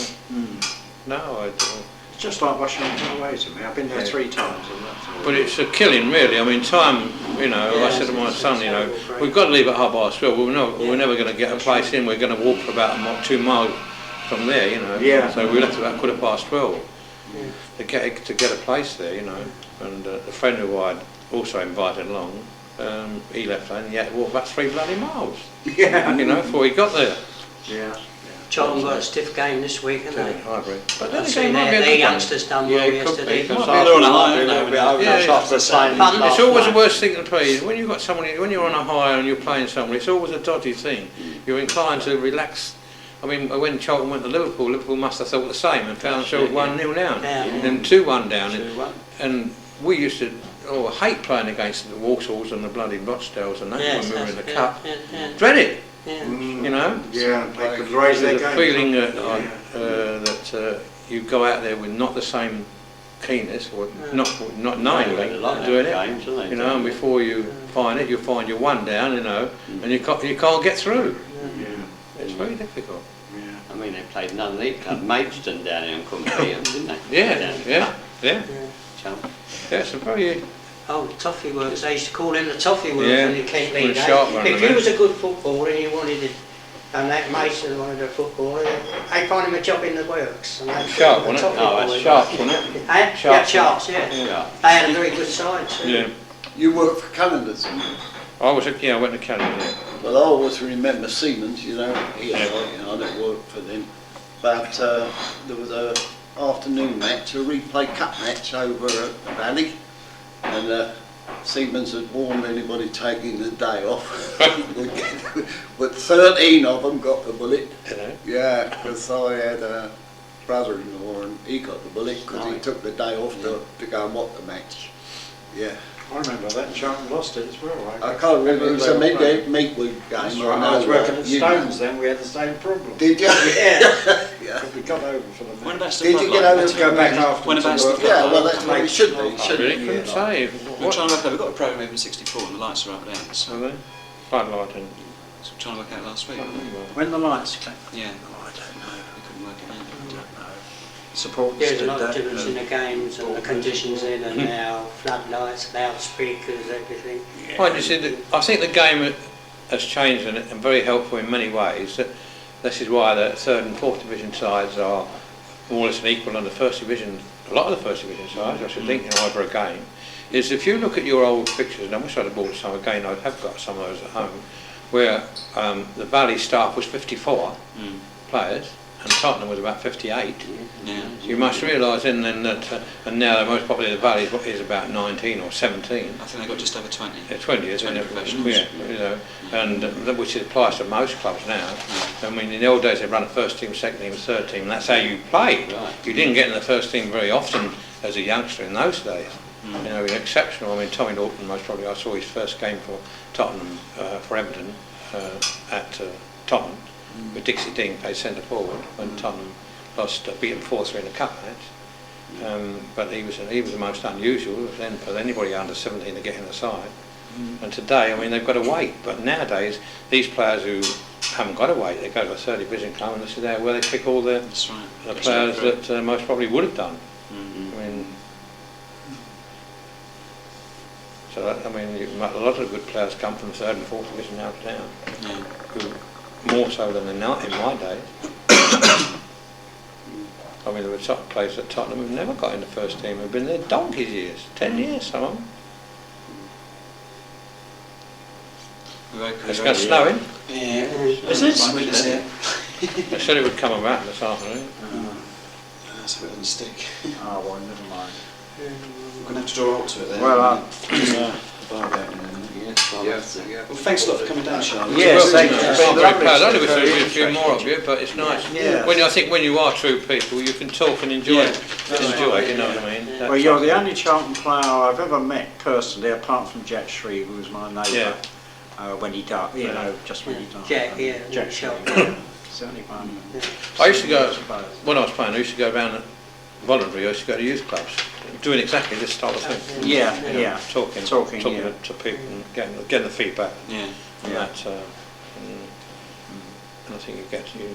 No, It's just like Washington away to me. I've been there 3 times. And that's but it's a killing, really. I mean, time. You know, I said to my son, you know, we've got to leave at 12:30. We're never going to get a place in. We're going to walk for about 2 miles from there. You know. Yeah. So we left about 12:15 to get a place there. You know, and a friend who I'd also invited along, he left and he had to walk about 3 bloody miles. Yeah. You know, before he got there. Yeah. Charlton got a stiff game this week, haven't they? I agree. But then I've again, seen might be a the good one. youngsters done Yeah, well it could be, yesterday. because They're on a high, a little bit over Yeah, the top of the same. Pardon? It's always the worst thing to play. When you've got somebody, when you're on a high and you're playing somebody, it's always a dodgy thing. You're inclined to relax. I mean, when Charlton went to Liverpool, Liverpool must have thought the same and found themselves 1-0 down, and 2-1 down. 2-1. And we used to hate playing against the Walsalls and the bloody Rochdales and that when we were in the cup. Dread it, you know. Yeah, they could raise their There's a game. feeling that you go out there with not the same keenness or not knowingly doing it, you know, and before you find it, you find you're 1 down, you know, and you can't get through. It's very difficult. I mean, they played non-league club, Maidstone down here and couldn't beat them, didn't they? Yeah. Charlton. Yeah, it's a very... Oh, the Toffee Works, they used to call him the Toffee Works Yeah, when you keep with being sharp one, If I you was a good footballer and you wanted to, and that Mason wanted a footballer, they find him a job in the works. And they'd Sharp, put him wasn't it? a Toffee Oh, boy. that's Sharps, wasn't it? Yeah, Sharps. Sharps, yeah. Yeah. They had a very good side too. Yeah. You work for Canada's, didn't you? I went to Canada, yeah. Well, I always remember Siemens, you know, here, I don't work for them. But there was a afternoon match, a replay cup match over at the Valley, and Siemens had warned anybody taking the day off. But 13 of them got the bullet. Yeah, because I had a brother-in-law and he got the bullet because he took the day off to go and watch the match. Yeah. I remember that, and Charlton lost it as well, right? I can't remember, it was a midweek game. That's I right, I know was working at you Stones then, we had the same problem. Did you? Yeah. Yeah. We got over for the When match. about Did you get over Let's go back after When about the Yeah, well, that's what it should be. I really couldn't say. We're trying to work out, we've got a programme even 64 and the lights are up there. So Are they? Floodlighting. so we're trying to work out last week. When the lights came, Yeah, oh, I don't know. we couldn't work it out. I don't know. Supporters There's a did lot of that, difference in and- the games and the conditions in and now, floodlights, loudspeakers, everything. Well, you see, I think the game has changed and very helpful in many ways. This is why the 3rd and 4th division sides are more or less equal on the 1st division. A lot of the 1st division sides, I should think, over a game. Is if you look at your old fixtures, and I wish I'd have bought some again, I have got some of those at home, where the Valley staff was 54 players and Tottenham was about 58. Yeah. So you must realise then that, and now the most popular the Valley is about 19 or 17. I think they got just over 20. 20, isn't 20 it? professionals. Yeah, you know, and which applies to most clubs now. I mean, in the old days they run a first team, second team, third team, and that's how you played. Right. You didn't get in the first team very often as a youngster in those days. You know, exceptional. I mean, Tommy Norton, most probably, I saw his first game for Tottenham, for Everton, at Tottenham, with Dixie Dean played centre forward when Tottenham beat them 4-3 in a cup match. But he was the most unusual then for anybody under 17 to get in the side. And today, I mean, they've got to wait. But nowadays, these players who haven't got to wait, they go to a third division club and this is there where they pick all the players that most probably would have done. I mean, so that, I mean, a lot of good players come from third and fourth division now down, who more so than in my day. I mean, there were players at Tottenham who've never got in the first team, who've been there donkey's years, 10 years, some of them. It's going to snow in. Yeah. Is it? They said it would come about this afternoon. That's a bit of a stick. Oh, well, never mind. We're going to have to draw out to it then. Well, Well, thanks a lot for coming down, Charlie. Yes, thank you. I'm very proud. Only with a few more of you, but it's nice. Yeah. I think when you are true people, you can talk and enjoy it. Enjoy it, you know what I mean? Well, you're the only Charlton player I've ever met personally, apart from Jack Shreve, who was my neighbour when he died. You know, just when he died. Jack Shreve. It's the only one. I used to go when I was playing. I used to go around voluntary. I used to go to youth clubs, doing exactly this style of thing. Yeah. Talking yeah. to people and getting the feedback. Yeah. And that, and I think you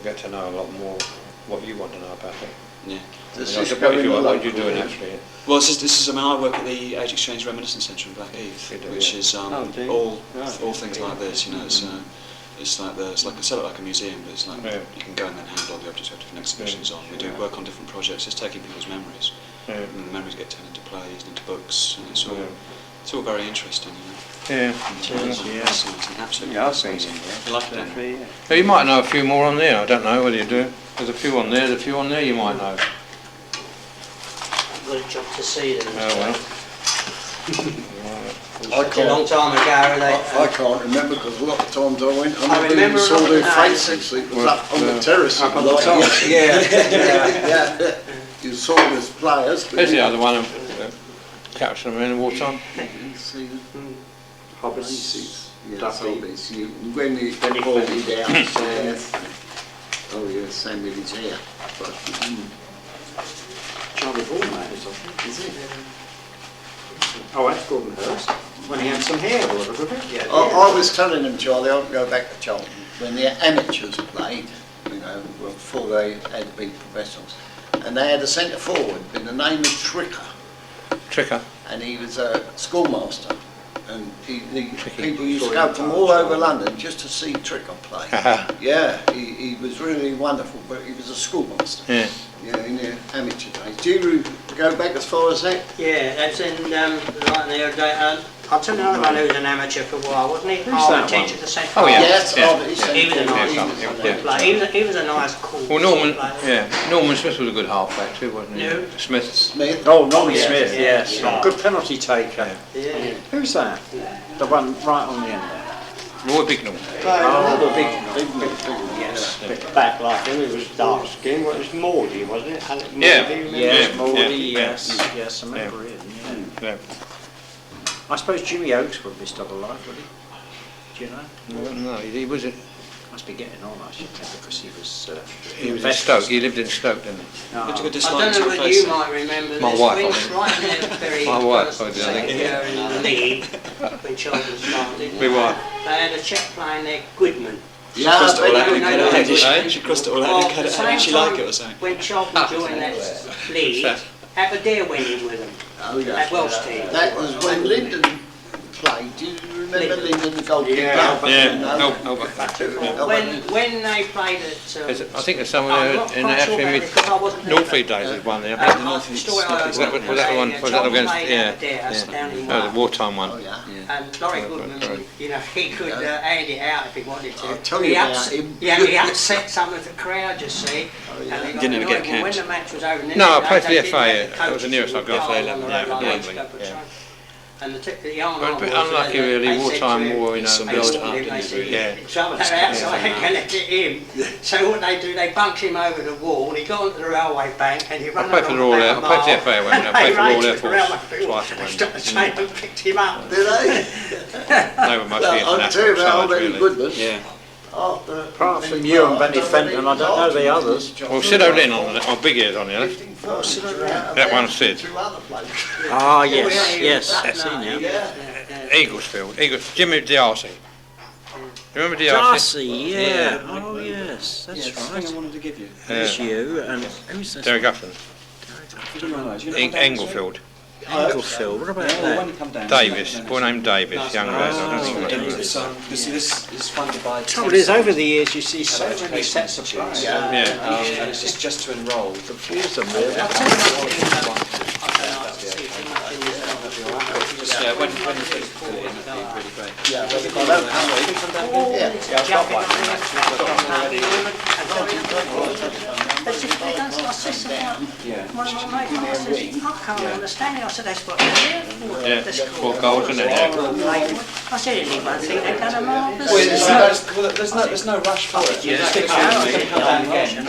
get to know a lot more what you want to know about it. Yeah. What you're doing actually. Well, this is. I mean, I work at the Age Exchange Reminiscence Centre in Blackheath, which is all things like this. You know, it's like I sell it like a museum, but it's like you can go and then handle all the objects we have different exhibitions on. We do work on different projects. It's taking people's memories, and the memories get turned into plays and into books, and it's all very interesting. You know. Yeah. Fascinating, absolutely. Yeah, I've seen fascinating. it. You like it? Well, you might know a few more on there. I don't know whether you do. There's a few on there. There's a few on there you might know. Got a job to see them. Oh well. Such a long time ago, I can't remember because a lot of times I went and I I remember saw a lot their of names. faces. It was up on the terrace. Up on the top. Yeah. You saw those players. There's the other one. Capturing them in the wartime. You see Hobbits. Hobbits. When he pulled me downstairs. Oh yeah, Sam in his hair. Charlie Revell, mate, is it? Is it? Oh, that's Gordon Hurst. When he had some hair, wasn't it? I was telling them, Charlie, I'll go back to Charlton, when the amateurs played, you know, before they had to be professionals, and they had a centre forward in the name of Tricker, and he was a schoolmaster, and people used to go from all over London just to see Tricker play. Yeah, he was really wonderful, but he was a schoolmaster. Yeah, in the amateur days. Do you go back as far as that? Yeah, that's in right there. I'll tell you another one who was an amateur for a while, wasn't he? Who's that one? To the centre. Oh yeah. Yes, He was a nice player. He was a nice cool. Well, Norman Smith was a good halfback too, wasn't he? No. Smith. Oh, Norman Smith, yes. yes. Good penalty taker. Yeah. Who's that? The one right on the end there. Roy Bignell. Oh, the big Yes. Back like him, he was dark skinned. Well, it was Mordy, wasn't it? Yeah. Yes, Yeah, Mordy, yeah, yes, I remember him, Yeah. I suppose Jimmy Oakes would be still alive, would he? Do you know? No, he was. Must be getting on, I should think, because he was. He was in Stoke. He lived in Stoke, didn't he? Oh. I don't know whether you might remember My this. wife, When I think. right in their very My wife, first I think. year in the league, when Charlton started, My wife. they had a chap playing there, Goodman. Yeah, crossed it all out I and know cut it that. out. She crossed it all out and cut it out. She like it or something. When Charlton joined that league, Aberdeen went in with them, Oh, yeah. that Welsh team. That was when Lyndon played. Do you remember Lyndon the goalkeeper? When they played at... I think there's someone I'm not in quite sure actually about it because I wasn't there, Northfleet but, days there's one there. the story I heard Was that the one? Was that Charlton against? played Yeah. down in Oh, the Wales. wartime Oh one. yeah. And Laurie Goodman, you know, he could hand it out if he wanted to. I'll tell you about him. Yeah, he upset some of the crowd, you see. yeah. And they got Didn't ever get annoyed. When capped. the match was over, No, I played for the they didn't FA, have the that was the nearest I got. coaches Yeah, on the yeah, road like they used to yeah. go for a Yeah. train. And the yarn Well, it's a bit unlucky really, wartime war, you know. Some the old- stuff, They said, Yeah. trouble outside, they can let it in. So what they do, they bunked him over the wall, he got onto the railway bank and he I ran played for the along Royal about Air, a I played for the mile. FA when I played for the Royal Air Railway Force field. twice. They stopped the train and picked him up. Did they? They were mostly I'll tell you international about how sides many really. good ones. Yeah. After Apart from you and Benny Fenton, I don't know the others. Well, Sid O'Lynn on Big Ears on the left. That one's Sid. Ah, yes, I've seen him. Eaglesfield, Jimmy D'Arcy. Remember D'Arcy? Darcy, yeah. Oh, yes, that's That's the thing I right. wanted to give you. It's you and who's this? Derek Upton. You don't realise, you're gonna come down Englefield. Englefield. What about this way? Yeah, when that? you come down. Davis, boy named Davis, young lad. I don't think much of him. This is funded by. Trouble is, over the years you see so many sets of players. Yeah. And it's just to enrol. Confuse them really. Just when you put it in, it'd be really great. Yeah, well, I don't know. Yeah, I've got one. Yeah. I can't understand it. I said, that's what they're here for. Yeah, That's four goals, isn't it? Yeah. I said, anyone think they've done a marvellous Well, there's no rush for it. Yeah. Just come down again.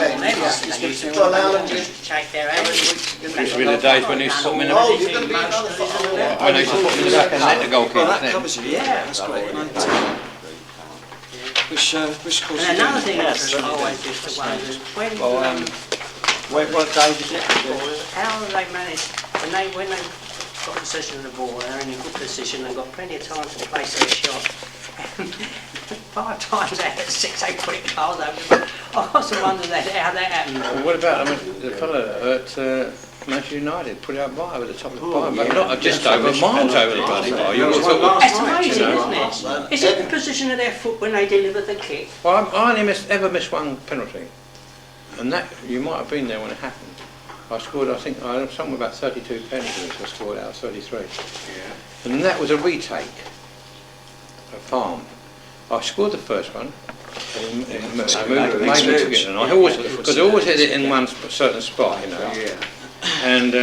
Take their hands. Used to be the days when they used to put them in the, Oh, you're going to be another footballer. when they used to put them in the back and net the goalkeeper. Well, that covers you. Yeah, that's great. Which causes And another thing that's always used to wonder is when, What day is it? how do they manage, when they got possession of the ball, they're in a good position, they've got plenty of time to place their shot. 5 times out of 6 they put it goals over. I also wonder how that happened. Well, what about the fellow at Manchester United, put it up right over the top of the bar, but not just over, miles over the bloody bar. You would have thought, It's amazing, isn't it? Is it the position of their foot when they deliver the kick? well, I only ever missed one penalty, and that, you might have been there when it happened. I scored, I think, I had somewhere about 32 penalties, I scored out of 33. And that was a retake, a farm. I scored the first one, and it made me to get it, and I always, because I always hit it in one certain spot, you know. And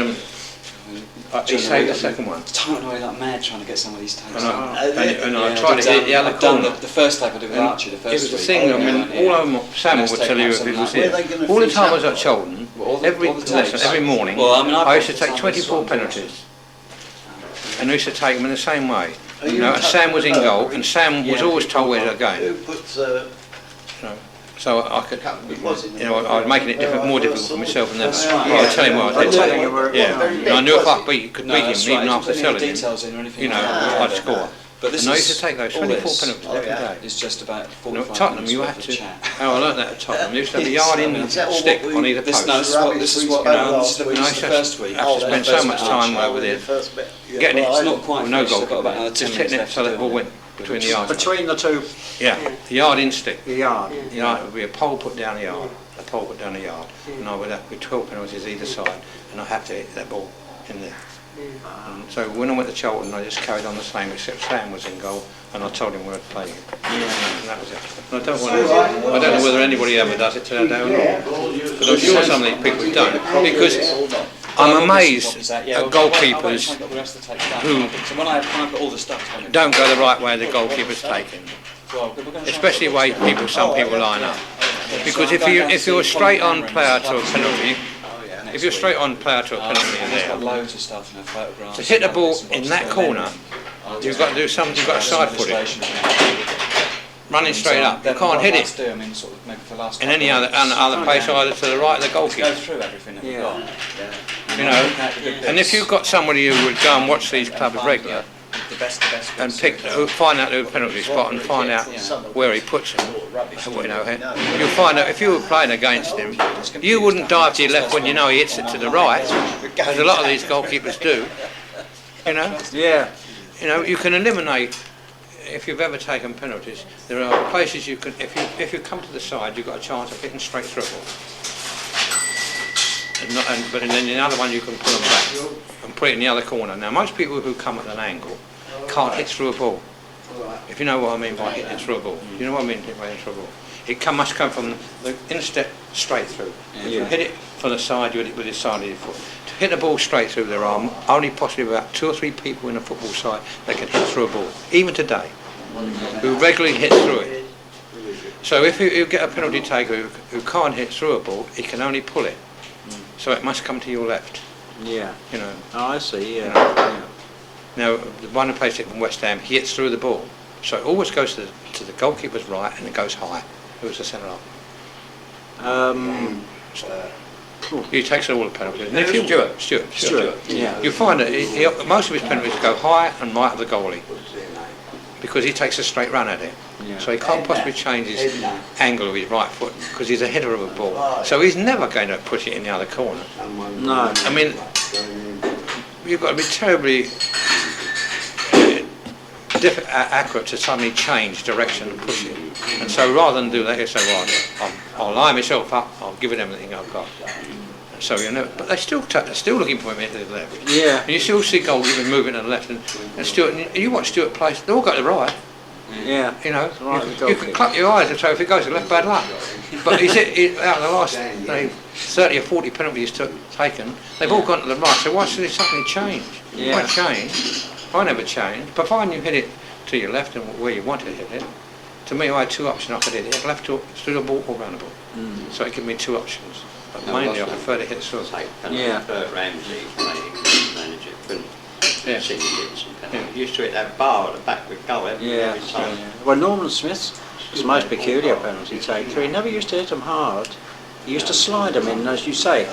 he saved the second one. Time away like mad trying to get some of these takes. And I tried to hit the other corner. The first take I did with Archie, the It first was the week. thing, I mean, all over Samuel would tell you if it was here. All the time I was at Cholton, every lesson, every morning, I used to take 24 penalties. And I used to take them in the same way. You know, and Sam was in goal, and Sam was always told where to go. Who puts So I could, you know, I was making it more difficult for myself and them. I would tell him what I did. Yeah, and I knew if I could beat him, even after telling him, you know, I'd score. But And I used to take those 24 penalties every day. It's just about You know, 45 at Tottenham, minutes you worth have of to. chat. Oh, I learnt that at Tottenham. You used to have a yard in stick on either This, post. no, this is what, this is the first week. I have to spend so much time over there getting it. It's not quite With no finished, I've got about goal. another 10 Just hitting it minutes so that left the to ball do. went between the yards. Between the two, Yeah, the yard in stick. the yard. You know, it would be a pole put down the yard, a pole put down the yard, and I would have with 12 penalties either side, and I have to hit that ball in there. And so when I went to Cholton, I just carried on the same, except Sam was in goal, and I told him where to play him. And that was it. And I don't know whether anybody ever does it today or not, but I'm sure some of these people don't, because I'm amazed at goalkeepers who don't go the right way the goalkeeper's taken. Especially the way some people line up. Because if you're a straight on player to a penalty, if you're a straight on player to a penalty in there, Loads of stuff, you know, photographs. to hit the ball in that corner, you've got to do something, you've got to side foot it. Running straight up, you can't hit it in any other place either to the right of the goalkeeper. Go through everything that we've got. You know, and if you've got somebody who would go and watch these clubs regular, The best and find out the penalty spot and find out where he puts him. You know, you'll find out if you were playing against him, you wouldn't dive to your left when you know he hits it to the right, as a lot of these goalkeepers do. You know, you know, you can eliminate. If you've ever taken penalties, there are places you can. If you come to the side, you've got a chance of hitting straight through it. But then the other one you can pull them back and put it in the other corner. Now most people who come at an angle can't hit through a ball. If you know what I mean by hitting through a ball. You know what I mean by hitting through a ball. It must come from the instep straight through. If you hit it from the side, you hit it with the side of your foot. To hit a ball straight through, there are only possibly about 2 or 3 people in a football side that can hit through a ball, even today, who regularly hit through it. So if you get a penalty taker who can't hit through a ball, he can only pull it. So it must come to your left. Yeah. You know. Oh, I see. Yeah. You know. Now, the one who plays it from West Ham, he hits through the ball. So it always goes to the goalkeeper's right and it goes high. Who's the centre half? He takes all the penalties. And if you Stuart. Yeah. You find that most of his penalties go high and right of the goalie because he takes a straight run at it. Yeah. So he can't possibly change his angle of his right foot because he's a header of a ball. So he's never going to push it in the other corner. No. I mean, you've got to be terribly accurate to suddenly change direction and push it. And so rather than do that, you say, well, I'll line myself up, I'll give it everything I've got. So you know, but they're still looking for him to the left. Yeah. And you still see goalkeepers moving to the left, and Stuart. And you watch Stuart play; they all go to the right. Yeah. You know, Right, you can clap your eyes and say if it goes to the left, bad luck. But out of the last 30 or 40 penalties taken, they've all gone to the right. So why should it suddenly change? Yeah. Why change? I never change. Providing you hit it to your left and where you want to hit it. To me, I had 2 options. I could hit it left through the ball or round the ball. So it gave me 2 options. But mainly, I prefer to hit the sort. Yeah. Bert Ramsey, manager, couldn't see he used to hit that bar at the back with goal every time. Well, Norman Smith was the most peculiar penalty taker. He never used to hit them hard. He used to slide them in, as you say,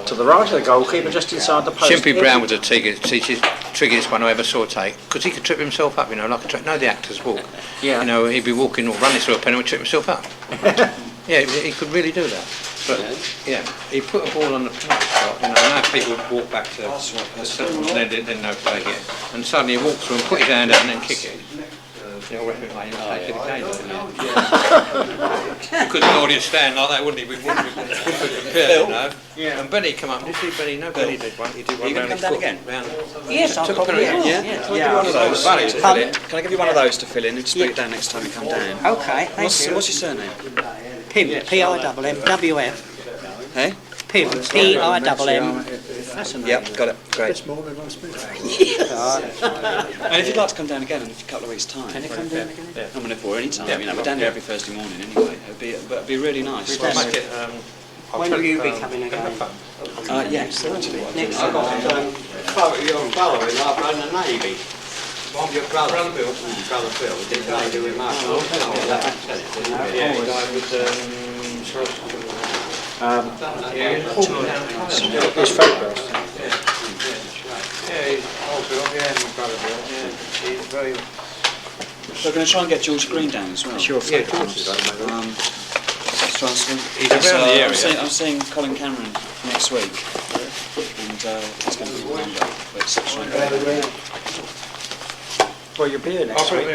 to the right of the goalkeeper, just inside the post. Simply Brown was the trickiest one I ever saw take, because he could trip himself up, you know, like the actors walk. Yeah. You know, he'd be walking or running through a penalty, trip himself up. Yeah, he could really do that. But yeah, he put a ball on the penalty spot. You know, now people would walk back to they didn't know play it, and suddenly he walked through and put his hand out and then kick it. You know, referee like take it again. Because the audience stand like that, wouldn't he? We wouldn't be prepared, you know. Yeah. And Benny come up. Did you see Benny? No, Benny did one. He did one round his foot. Yes, I'll probably will. Yeah. One of those. Can I give you one of those to fill in and just put it down next time you come down? Okay, thank you. What's your surname? Pim, P-I-M-M-W-F. Hey? Pim, P-I-M-M. That's a name. Yep, got it. Great. And if you'd like to come down again in a couple of weeks' time. Can you come down again? Yeah. I mean, if any time, you know, we're down here every Thursday morning anyway. It'd be really nice. When will you be coming again? Yes, actually. Next I got your brother in the Navy. Your brother Bill. Brother Bill did the Navy with Mark. Yeah, he died with His photographs. Yeah, he's old Bill. Yeah, my brother Bill. Yeah, he's very. We're going to try and get George Green down as well. Sure. Yeah, George is He's around the area. I'm seeing Colin Cameron next week, and it's going to be Monday. Let's try and get him. Well, you'll be here next week.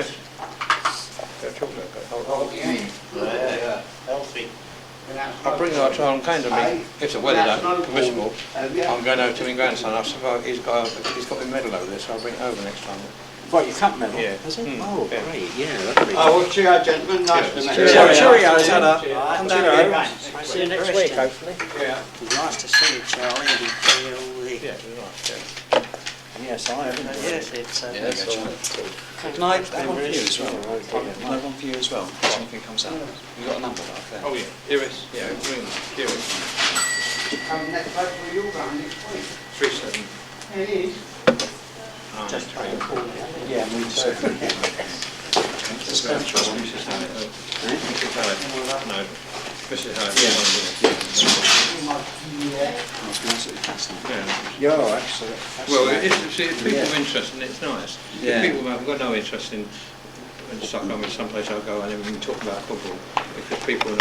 Healthy. I'll bring our child and cane to me if the weather don't permissible. I'm going over to my grandson. I said, he's got my medal over there, so I'll bring it over next time. What, your cup medal? Yeah. Is it? Oh, great. Yeah, that'll be Oh, well, cheerio, gentlemen. Nice to meet you. Cheerio, Hannah. Come down here. I'll see you next week, hopefully. Yeah. Nice to see you, Charlie. Yeah, it was nice. Yes, I have. Yes, it's... Can I have one for you as well? Can I have one for you as well? If anything comes up. You've got a number right there. Oh yeah, here it is. Yeah, bring it. Here it is. Next place where you're going next week. 37. It is. Just Yeah, me too. Mrs. Hallett. Mrs. Hallett. No. Mrs. Hallett. Yeah, actually. Well, if people are interested, it's nice. Yeah. If people have got no interest in Stockholm, it's someplace I'll go and even talk about football because people.